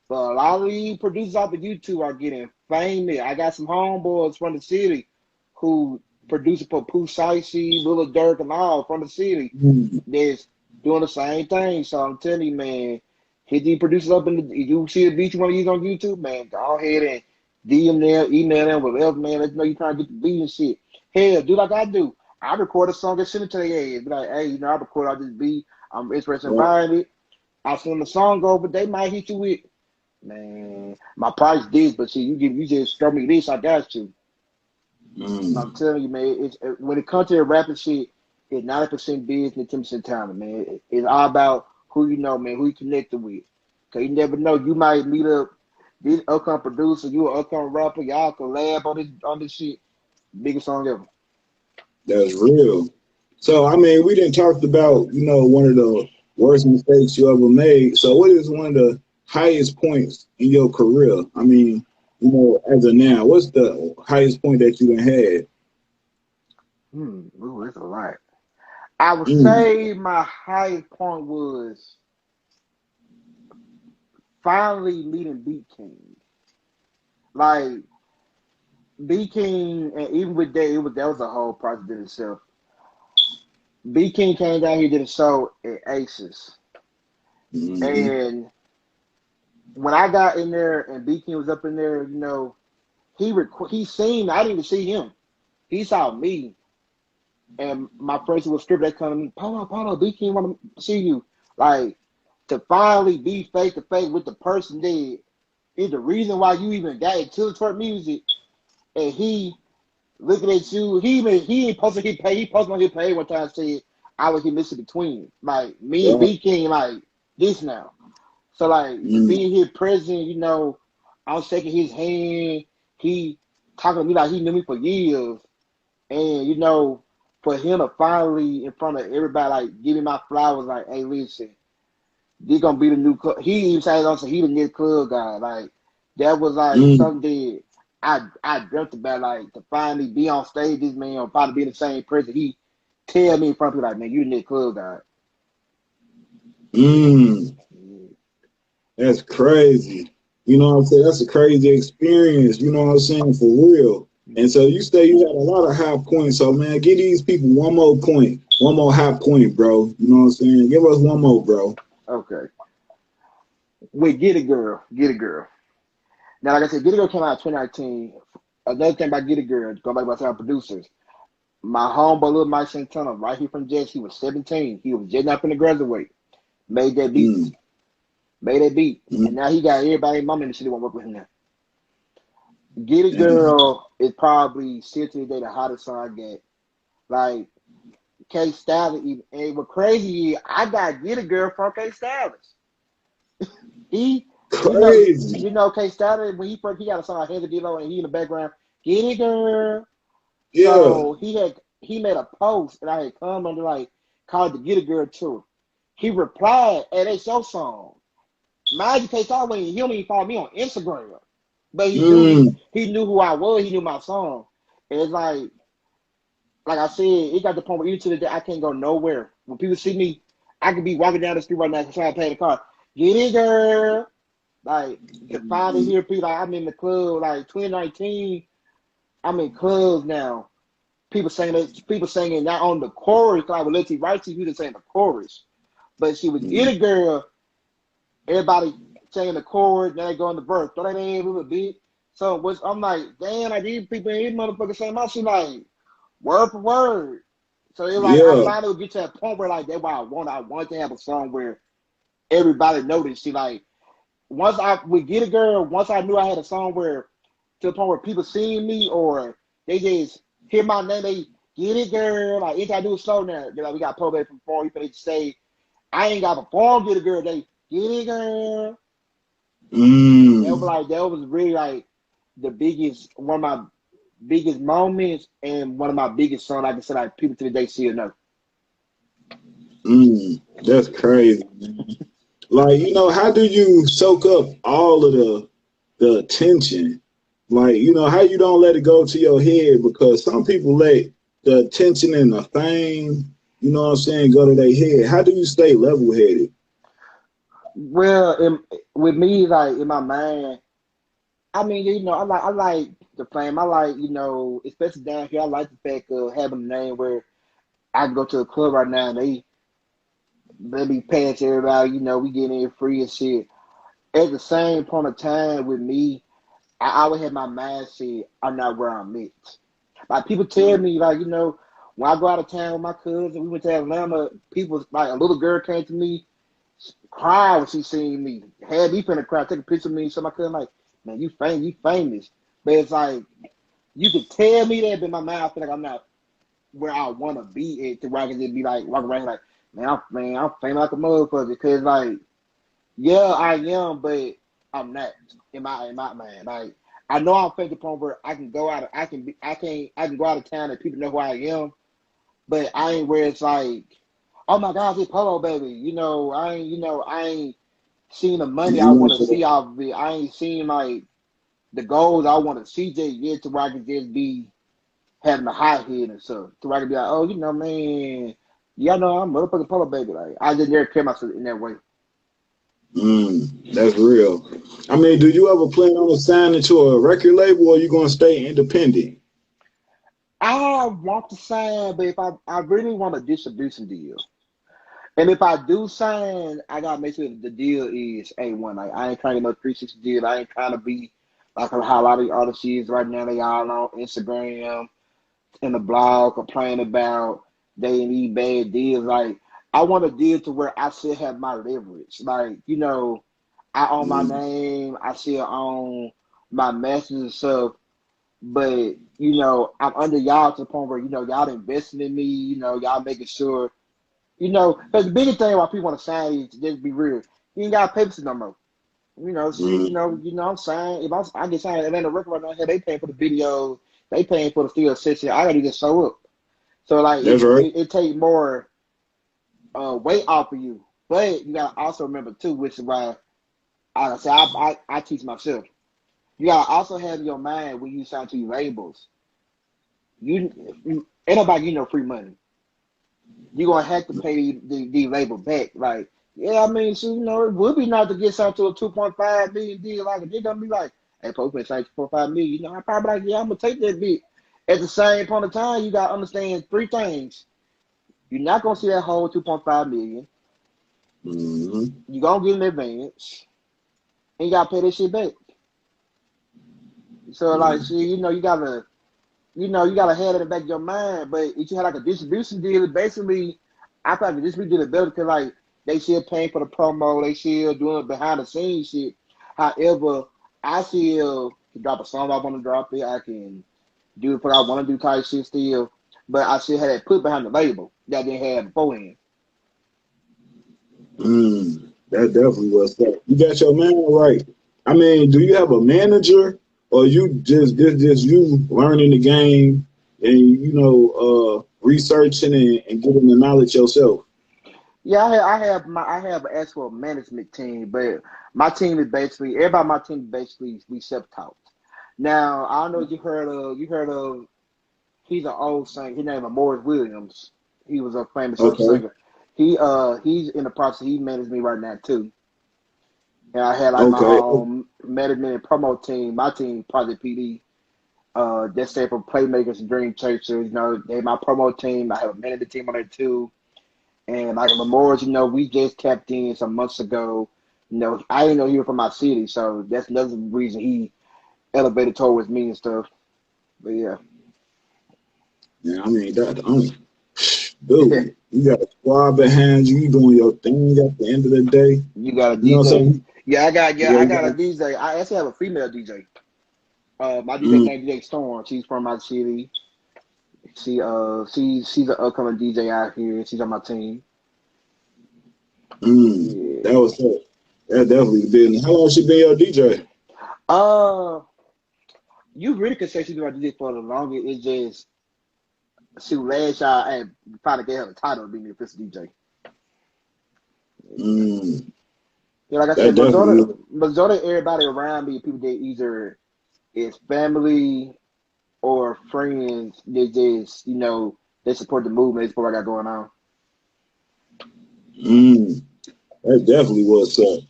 but a lot of these producers off of YouTube are getting famous. I got some homeboys from the city who produce for Pooh Shiesty, Lil Durk, and all from the city. That's doing the same thing. So I'm telling you, man, hit these producers up you see the beat you want to use on YouTube, man, go ahead and DM them, email them, whatever, man. Let them know you're trying to get the beat and shit. Hell, do like I do. I record a song and send it to their ass. Be like, hey, I record all this beat. I'm interested in buying it. I send the song over. They might hit you with, man, my price this, but see, you just throw me this, I got you. I'm telling you, man, when it comes to the rapping shit, it's 90% business, 10% talent, man. It's all about who you know, man, who you connected with. Because you never know. You might meet up this upcoming producer, you an upcoming rapper, y'all collab on this shit. Biggest song ever. That's real. So, I mean, we didn't talk about, one of the worst mistakes you ever made. So what is one of the highest points in your career? I mean, as of now, what's the highest point that you done had? Ooh, that's a lot. I would say my highest point was finally meeting Beat King. Like Beat King, and even with that, that was a whole process in itself. Beat King came down here, did a show at Aces, and when I got in there and Beat King was up in there, he seen. I didn't even see him. He saw me. And my person was script that come to me, Polo, Beat King want to see you. Like, to finally be face to face with the person that is the reason why you even got into the twerk music. And he looking at you, he ain't posted his page. He posted on his page one time and said, I was here missing between. Like, me and Beat King, like, this now. So, like, being here present, I was shaking his hand. He talking to me like he knew me for years. And, for him to finally, in front of everybody, like, give me my flowers, like, hey, listen, this gonna be the new club. He even said he the new club guy. Like, that was, like, something that I dreamt about, like, to finally be on stage, this man, or probably be the same person. He tell me in front of people, like, man, you the new club guy. That's crazy. You know what I'm saying? That's a crazy experience. You know what I'm saying? For real. And so you say you had a lot of high points. So, man, give these people one more point. One more high point, bro. You know what I'm saying? Give us one more, bro. Okay. Wait, Get It Girl. Get It Girl. Now, like I said, Get It Girl came out in 2019. Another thing about Get It Girl, going back to our producers, my homeboy, Lil Mike Santana, right here from Jets, he was 17. He was just not finna graduate. Made that beat. made that beat, and now he got everybody mama in the city want to work with him now. Get It Girl is probably still to this day the hottest song I get. Like K Styles, and what crazy is I got Get It Girl from K Styles. He Crazy. you know K Styles when he got a song Heavy D-Lo and he in the background, Get It Girl. Yeah. So he made a post and I had come under like called the Get It Girl tour. He replied, "Hey, that's your song." Mind you, K Styles he don't even follow me on Instagram. But he knew who I was, he knew my song. And it's like I said, it got to the point where even to the day I can't go nowhere. When people see me, I could be walking down the street right now trying to pay the car. Get it, girl. Like to finally hear people like I'm in the club, like 2019, I'm in clubs now. People singing not on the chorus, like with Letty Right to you to saying the chorus. But she was Get It Girl, everybody saying the chorus, then they go in the verse. Throw that in a little bit. So I'm like, damn, like these people in these motherfuckers saying my shit like word for word. So it's like I finally would get to that point where like that's why I want to have a song where everybody noticed. See, like once I would Get It Girl, once I knew I had a song where to the point where people seeing me or they just hear my name, they Get It Girl. Like if I do a song now, like we got Polo from before, he finna say I ain't got a perform Get It Girl, they Get It Girl. That was really like one of my biggest moments and one of my biggest songs. I can say like people to the day still know. That's crazy. Like, you know, how do you soak up all of the attention? Like, you know, how you don't let it go to your head, because some people let the attention and the fame, you know what I'm saying, go to their head. How do you stay level headed? Well, with me, like in my mind, I mean, you know, I like the fame. I like, you know, especially down here, I like the fact of having a name where I can go to a club right now and they be paying to everybody, you know, we getting in free and shit. At the same point of time with me, I always had my mindset, I'm not where I'm at. Like people tell me, like, you know, when I go out of town with my cousin, we went to Atlanta, people, like a little girl came to me, cried when she seen me, had me finna cry, take a picture of me, so my cousin like, man, you famous. But it's like, you can tell me that, but in my mind, I feel like I'm not where I want to be at, to where I can just be like, walking around like, I'm famous like a motherfucker. Because like, yeah, I am, but I'm not in my mind. Like, I know I'm famous to the point where I can go out, I can go out of town and people know who I am, but I ain't where it's like, oh my gosh, it's Polo, baby. You know, I ain't seen the money I want to see off of it. I ain't seen like the goals I want to see just yet, to where I can just be having a high head and stuff. To where I can be like, oh, you know, man, y'all know I'm motherfucking Polo, baby. Like, I just never care myself in that way. That's real. I mean, do you ever plan on signing to a record label, or you gonna stay independent? I want to sign, but if I really want a distribution deal. And if I do sign, I gotta make sure the deal is A1. Like I ain't trying to get no 360 deal. I ain't trying to be like how a lot of the artists is right now. They all on Instagram and the blog complaining about they need bad deals. Like I want a deal to where I still have my leverage. Like, you know, I own my name, I still own my message and stuff. But, you know, I'm under y'all to the point where, you know, y'all investing in me, you know, y'all making sure. You know, because the biggest thing why people want to sign is to just be real. You ain't got papers no more. You know, so, you know, I'm signed. If I get signed at Atlanta record right now, here, they paying for the videos, they paying for the studio session. I gotta just show up. So like, it take more weight off of you. But you gotta also remember too, which is why I teach myself. You gotta also have in your mind when you sign to your labels. Ain't nobody you know free money. You're gonna have to pay the label back. Like, yeah, I mean, so you know, it would be nice to get something to a 2.5 million deal. Like, they're gonna be like, hey, folks, it's like 2.5 million. You know, I probably like, yeah, I'm gonna take that bit. At the same point of time, you gotta understand three things. You're not gonna see that whole 2.5 million. You're gonna get an advance, and you gotta pay that shit back. So, like, see, you gotta have it in the back of your mind. But if you had like a distribution deal, basically, I thought the distribution deal is better because, like, They still paying for the promo. They still doing behind the scenes shit. However, I still can drop a song I want to drop it. I can do what I want to do type shit still. But I still had that put behind the label that I didn't have beforehand. That definitely was that. You got your man right. I mean, do you have a manager, or you just this you learning the game and researching and getting the knowledge yourself? Yeah, I have an actual management team, but my team is basically everybody. On my team basically we self-taught. Now I don't know if you heard of he's an old singer. His name is Morris Williams. He was a famous old Okay. singer. He's in the process. He manages me right now too. And I had like my Okay. own management and promo team. My team, Project PD. That's there for playmakers and dream chasers. You know, they my promo team. I have a management team on there too. And like Lamores, we just tapped in some months ago. I didn't know he was from my city, so that's another reason he elevated towards me and stuff. But yeah. Yeah, I mean dude, you got a squad behind you. You doing your thing at the end of the day. You got a You know what I'm DJ. saying? Yeah, I got Yeah, I you got a got. DJ. I actually have a female DJ. My DJ named DJ Storm. She's from my city. She's an upcoming DJ out here. She's on my team. Yeah. That was it. That definitely the business. How long she been your DJ? You really could say she's been my DJ for the longest. It's just last year I finally gave her the title of being the official DJ. Yeah, like I said, majority of everybody around me, people that either is family or friends, they just, they support the movement, they support what I got going on. That definitely was up.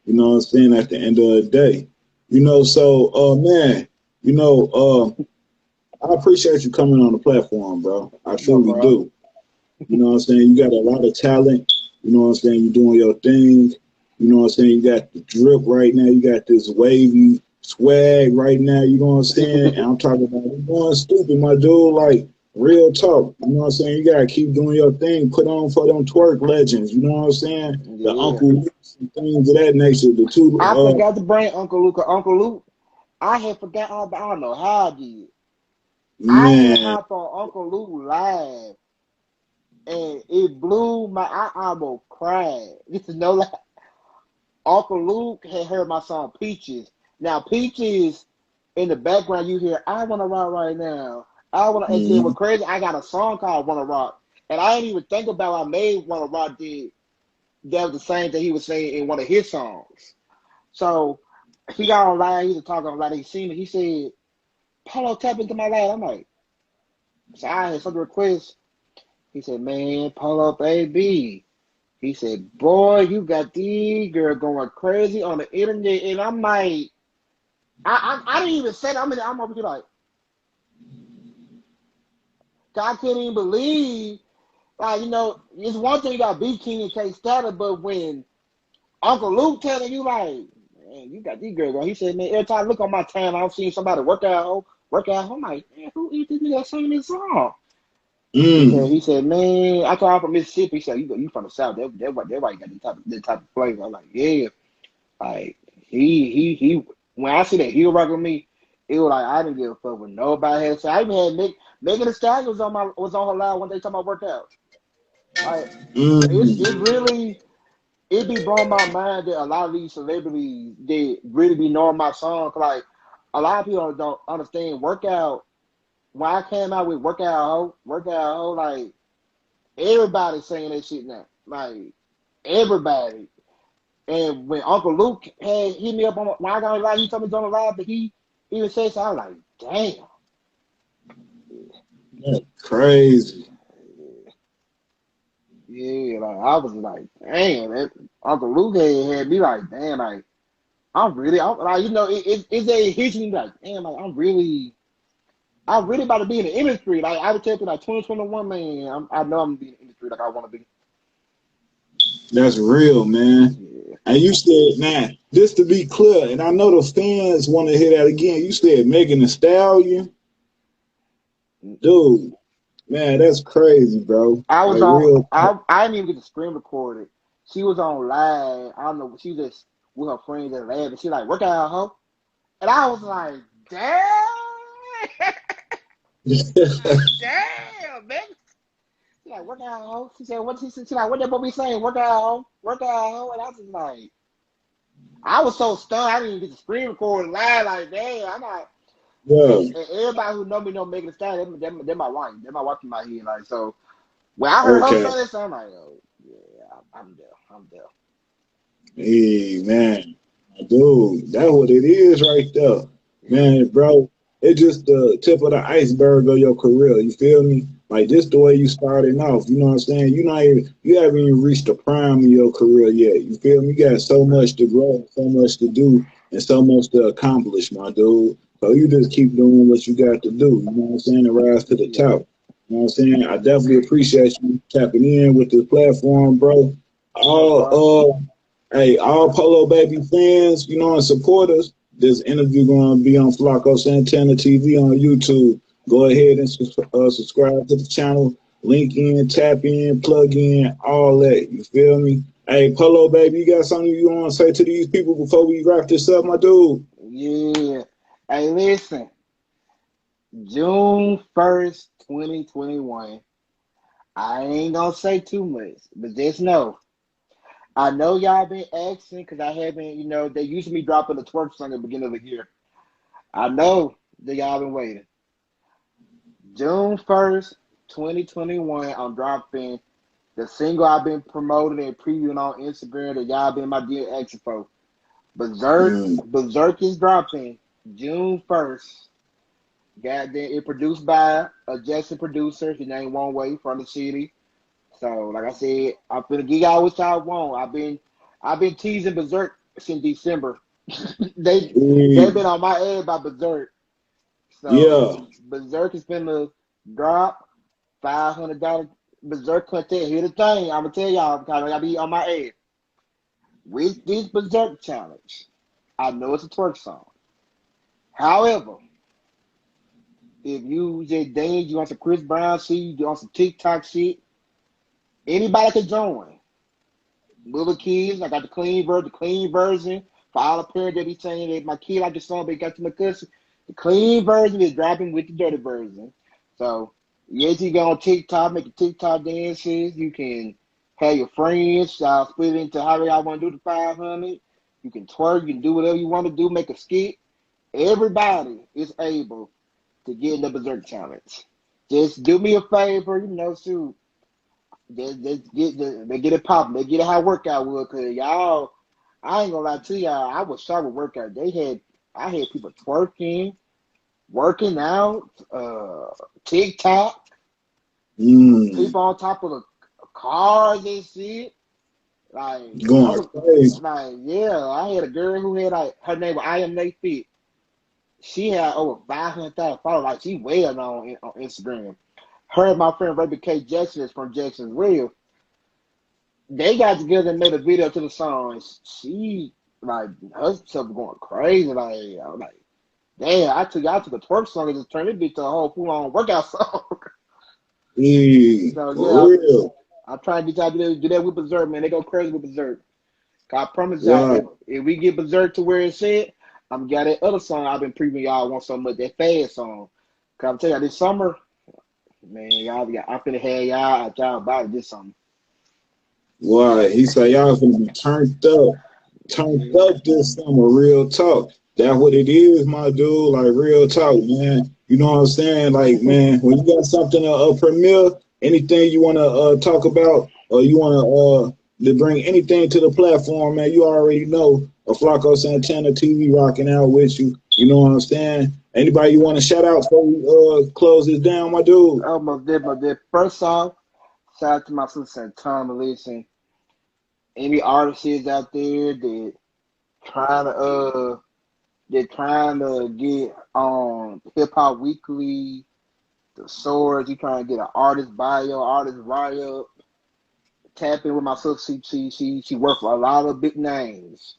You know what I'm saying? At the end of the day. So man, I appreciate you coming on the platform, bro. I truly do. You know what I'm saying? You got a lot of talent. You know what I'm saying? You're doing your thing. You know what I'm saying? You got the drip right now. You got this wavy swag right now. You know what I'm saying? And I'm talking about you going stupid, my dude. Like, real talk. You know what I'm saying? You got to keep doing your thing. Put on for them twerk legends. You know what I'm saying? Yeah. The Uncle Luke's and things of that nature. The two. I forgot to bring Uncle Luke. Uncle Luke, I had forgot all about, I don't know how I did. I had hopped on Uncle Luke live. And it blew I almost cried. This is no lie. Uncle Luke had heard my song Peaches. Now Peaches in the background you hear I Wanna Rock Right Now. And then what's crazy, I got a song called Wanna Rock. And I didn't even think about I made Wanna Rock did. That was the same thing he was saying in one of his songs. So he got online, he was talking online, he seen it, he said, Polo, tap into my light. I'm like, so I had some requests. He said, man, Polo, Baybee. He said, boy, you got these girl going crazy on the internet. And I'm like, I didn't even say that. I'm over here like, I can't even believe. Like, it's one thing you got B King and K Status, but when Uncle Luke telling you, like, man, you got these girls going. He said, man, every time I look on my time, I'm seeing somebody work out. I'm like, man, who is this nigga singing this song? He said, man, I came from Mississippi. He said, you from the South. That's why you got that type of flavor. I'm like, yeah. Like, he when I see that he'll rock with me, it was like, I didn't give a fuck with nobody had to say. I even had Megan Thee Stallion was on her live one day talking about workout. Like, it's really, it be blowing my mind that a lot of these celebrities, they really be knowing my songs. Like, a lot of people don't understand workout. When I came out with workout ho, like everybody's saying that shit now. Like everybody. And when Uncle Luke had hit me up when I got on live, he told me on the live, but he even said so. I was like, damn. That's crazy. Yeah, like I was like, damn, Uncle Luke had me like, damn, like I'm like, it's a history like, damn, like I'm really about to be in the industry. Like I would tell you, like 2021, man, I know I'm gonna be in the industry like I want to be. That's real, man. Yeah. And you said, man, just to be clear, and I know the fans want to hear that again. You said Megan Thee Stallion, dude. Man, that's crazy, bro. I was like, I didn't even get the screen recorded. she was on live. I don't know. She was just with her friends and laughing. She like, work out, hoe. And I was like, damn. Damn, man. She like, work out, hoe. She said, what? She said, she like, what that boy be saying? Work out, hoe. Work out, hoe. And I was just like, I was so stunned. I didn't even get the screen recorded live. Like, damn, I'm like, and everybody who know me know Megan Thee Stallion. They're my wife. They're my wife in my head. Like, so when I heard her say this, I'm like, oh, yeah, I'm there. I'm there. Hey, man. Dude, that's what it is right there. Man, bro, it's just the tip of the iceberg of your career. You feel me? Like, this the way you starting off. You know what I'm saying? You haven't even reached the prime of your career yet. You feel me? You got so much to grow, so much to do, and so much to accomplish, my dude. So you just keep doing what you got to do. You know what I'm saying? And rise to the top. You know what I'm saying? I definitely appreciate you tapping in with this platform, bro. Hey, all Polo Baby fans, you know, and supporters, this interview going to be on Flacco Santana TV on YouTube. Go ahead and subscribe to the channel. Link in, tap in, plug in, all that. You feel me? Hey, Polo Baby, you got something you want to say to these people before we wrap this up, my dude? Yeah. Hey, listen. June 1st, 2021. I ain't going to say too much, but just know. I know y'all been asking because I haven't, you know, they used to be dropping the Twerk song at the beginning of the year. I know that y'all been waiting. June 1st, 2021, I'm dropping the single I've been promoting and previewing on Instagram that y'all been my dear asking for. Berserk is dropping June 1st. Goddamn, it produced by a Jackson producer. His name One Way from the city. So, like I said, I'm finna give y'all what y'all want. I've been teasing Berserk since December. They've been on my head by Berserk. So Berserk is finna drop $500 Berserk content. Here's the thing, I'm gonna tell y'all because I be on my head. With this Berserk challenge, I know it's a twerk song. However, if you just dance, you want some Chris Brown shit, you want some TikTok shit, anybody can join. Little kids, I got the clean version. For all the parents that be saying that my kid like the song, but he got to my cousin. The clean version is dropping with the dirty version. So, yes, you go on TikTok, make TikTok dances. You can have your friends split into how y'all want to do the 500. You can twerk, you can do whatever you want to do, make a skit. Everybody is able to get in the Berserk challenge. Just do me a favor, you know, shoot. They get it popping. They get it how workout would, cause y'all, I ain't gonna lie to y'all, I was shocked with workout. I had people twerking, working out, TikTok, people on top of the cars and shit. Like going crazy. Like, yeah, I had a girl who had her name was I Am Nate Fit. She had over 500,000 followers. Like, she well known on Instagram. Her and my friend Rebecca K. Jackson is from Jackson's Real. They got together and made a video to the song. She, like, her stuff going crazy. Like, I'm like, damn, I took y'all to the twerk song and just turned it into a whole full-on workout song. So, yeah, I'm trying to get y'all to do that with Berserk, man. They go crazy with Berserk. I promise y'all, if we get Berserk to where it's at, I'm got that other song I've been previewing y'all want so much, that fast song. Cause I'm telling y'all, this summer, man, I'm finna have y'all at y'all about it this summer. Why? He said y'all finna be turned up this summer, real talk. That's what it is, my dude, like real talk, man. You know what I'm saying? Like, man, when you got something to premiere, anything you wanna talk about, or you wanna to bring anything to the platform, man, you already know a Flacco Santana TV rocking out with you. You know what I'm saying? Anybody you want to shout out before we close this down, my dude? Oh, my dear. First off, shout out to my sister Santana. Listen, any artists out there that trying to get on Hip Hop Weekly, the Swords, you trying to get an artist bio, artist write-up, tap in with my sister. She worked for a lot of big names.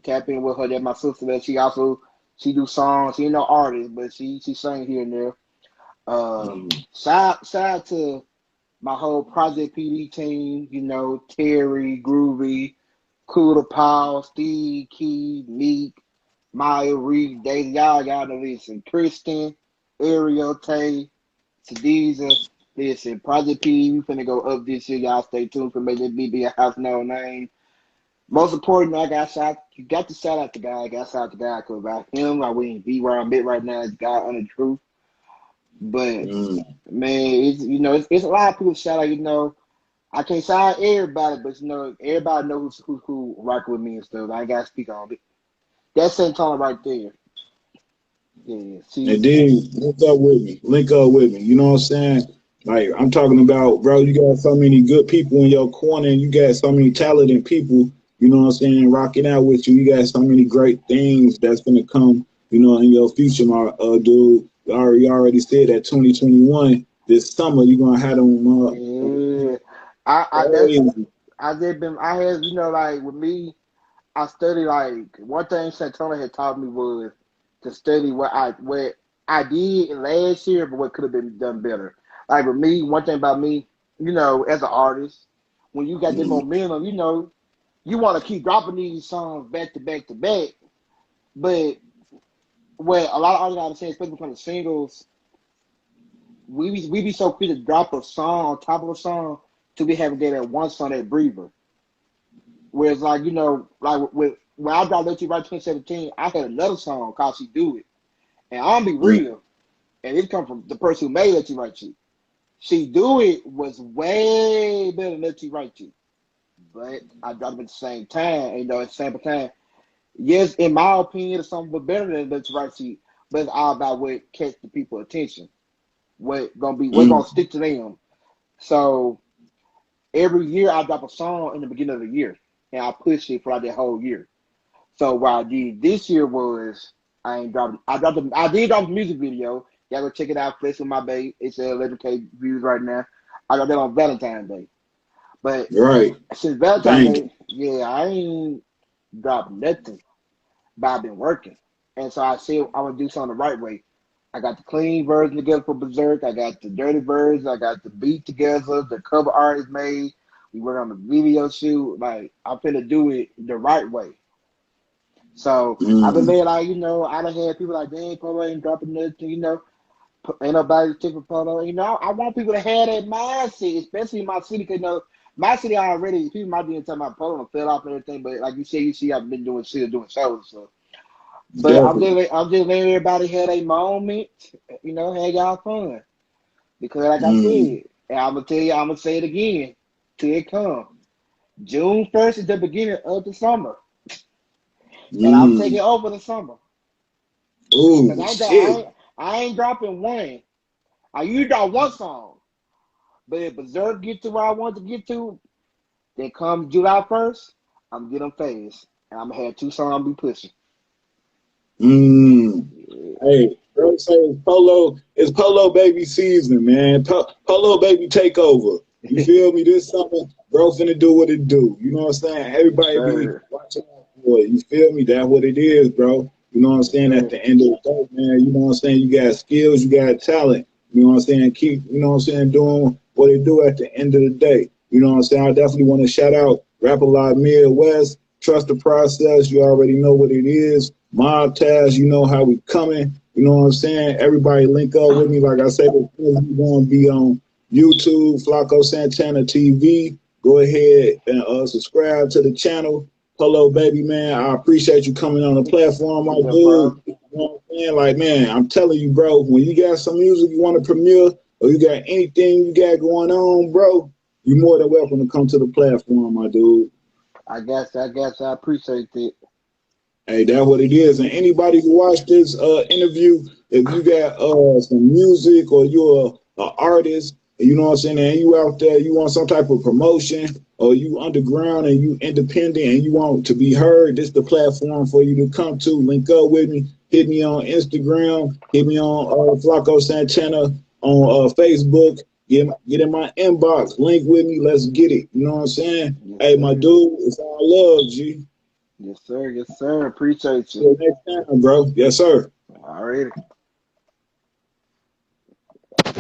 Tap in with her. That my sister. That she do songs. She ain't no artist, but she sang here and there. Shout out to my whole Project PD team, you know, Terry, Groovy, Kuda Paul, Steve, Key, Meek, Maya, Reed, Daisy, y'all know this, and Kristen, Ariel, Tay, Sadiza, listen, Project PD, we finna go up this year, y'all stay tuned for making BB a household name. Most important, you got to shout out the guy, I got to shout out the guy, because without him, I wouldn't be where I'm at right now, it's God on the truth. But man, it's a lot of people shout out. You know, I can't shout out everybody, but you know, everybody knows who rock with me and stuff. I ain't gotta speak on it. That's Santana right there. Yeah, see. And then link up with me. Link up with me. You know what I'm saying? Like I'm talking about, bro. You got so many good people in your corner, and you got so many talented people. You know what I'm saying? Rocking out with you. You got so many great things that's gonna come. You know, in your future, my dude. You already said that 2021 this summer you're gonna have them. Yeah, I had, you know, like with me, I studied, like one thing Santana had taught me was to study what I did last year, but what could have been done better. Like with me, one thing about me, you know, as an artist, when you got the momentum, you know, you want to keep dropping these songs back to back to back, but what a lot of artists gotta say, especially when it comes to singles, we be so quick to drop a song on top of a song to be having that one song, that breather. Whereas, like, you know, like when I dropped Let You Right 2017, I had another song called She Do It. And I'm be real, and it come from the person who made Let You Right You. She Do It was way better than Let You Right You. But I dropped it at the same time, you know, at the same time. Yes, in my opinion, it's something better than Let You Right You, but it's all about what catch the people's attention. What's gonna stick to them. So every year I drop a song in the beginning of the year, and I push it for like that whole year. So what I did this year was I did drop the music video. Y'all go check it out. Flex with my babe. It's 11K views right now. I got that on Valentine's Day. But since Valentine's Day, yeah, I ain't dropped nothing. But I've been working. And so I said I'm gonna do something the right way. I got the clean version together for Berserk. I got the dirty version. I got the beat together. The cover art is made. We work on the video shoot. Like, I'm finna do it the right way. So I've been made, like, you know, I done had people like, dang, Polo ain't dropping nothing, you know. Ain't nobody tipping Polo. You know, I want people to have that mindset, especially in my city, because, you know, my city already, people might be talking about Polo and fell off and everything, but like you see, I've been doing shit, doing shows, so. But I'm just letting everybody have a moment, you know, have y'all fun. Because like I said, and I'm gonna say it again till it comes. June 1st is the beginning of the summer. And I'm taking over the summer. I ain't dropping one. I usually drop one song. But if Berserk get to where I want to get to, then come July 1st, I'm getting fast. And I'm gonna have 2 songs I'll be pushing. Hey, bro, say it's Polo baby season, man. Polo baby takeover. You feel me? This summer, bro, finna do what it do. You know what I'm saying? Everybody be watching out for it. You feel me? That's what it is, bro. You know what I'm saying? At the end of the day, man, you know what I'm saying? You got skills, you got talent. You know what I'm saying? Keep, you know what I'm saying, doing what they do at the end of the day. You know what I'm saying? I definitely want to shout out Rap A Lot Midwest. Trust the process. You already know what it is. Mob Task, you know how we coming. You know what I'm saying? Everybody link up with me. Like I said, we're going to be on YouTube, Flacco Santana TV. Go ahead and subscribe to the channel. Polo baby, man, I appreciate you coming on the platform, my dude. You know what I'm saying? Like, man, I'm telling you, bro, when you got some music you want to premiere or you got anything you got going on, bro, you're more than welcome to come to the platform, my dude. I guess I appreciate it. Hey, that's what it is. And anybody who watched this interview, if you got some music or you're an artist, you know what I'm saying, and you out there, you want some type of promotion, or you underground and you independent and you want to be heard, this is the platform for you to come to. Link up with me. Hit me on Instagram. Hit me on Flacco Santana on Facebook. Get in my inbox. Link with me. Let's get it. You know what I'm saying? Yes, hey, my dude, it's all love, G. Yes, sir. Yes, sir. Appreciate you. Till next time, bro. Yes, sir. All righty.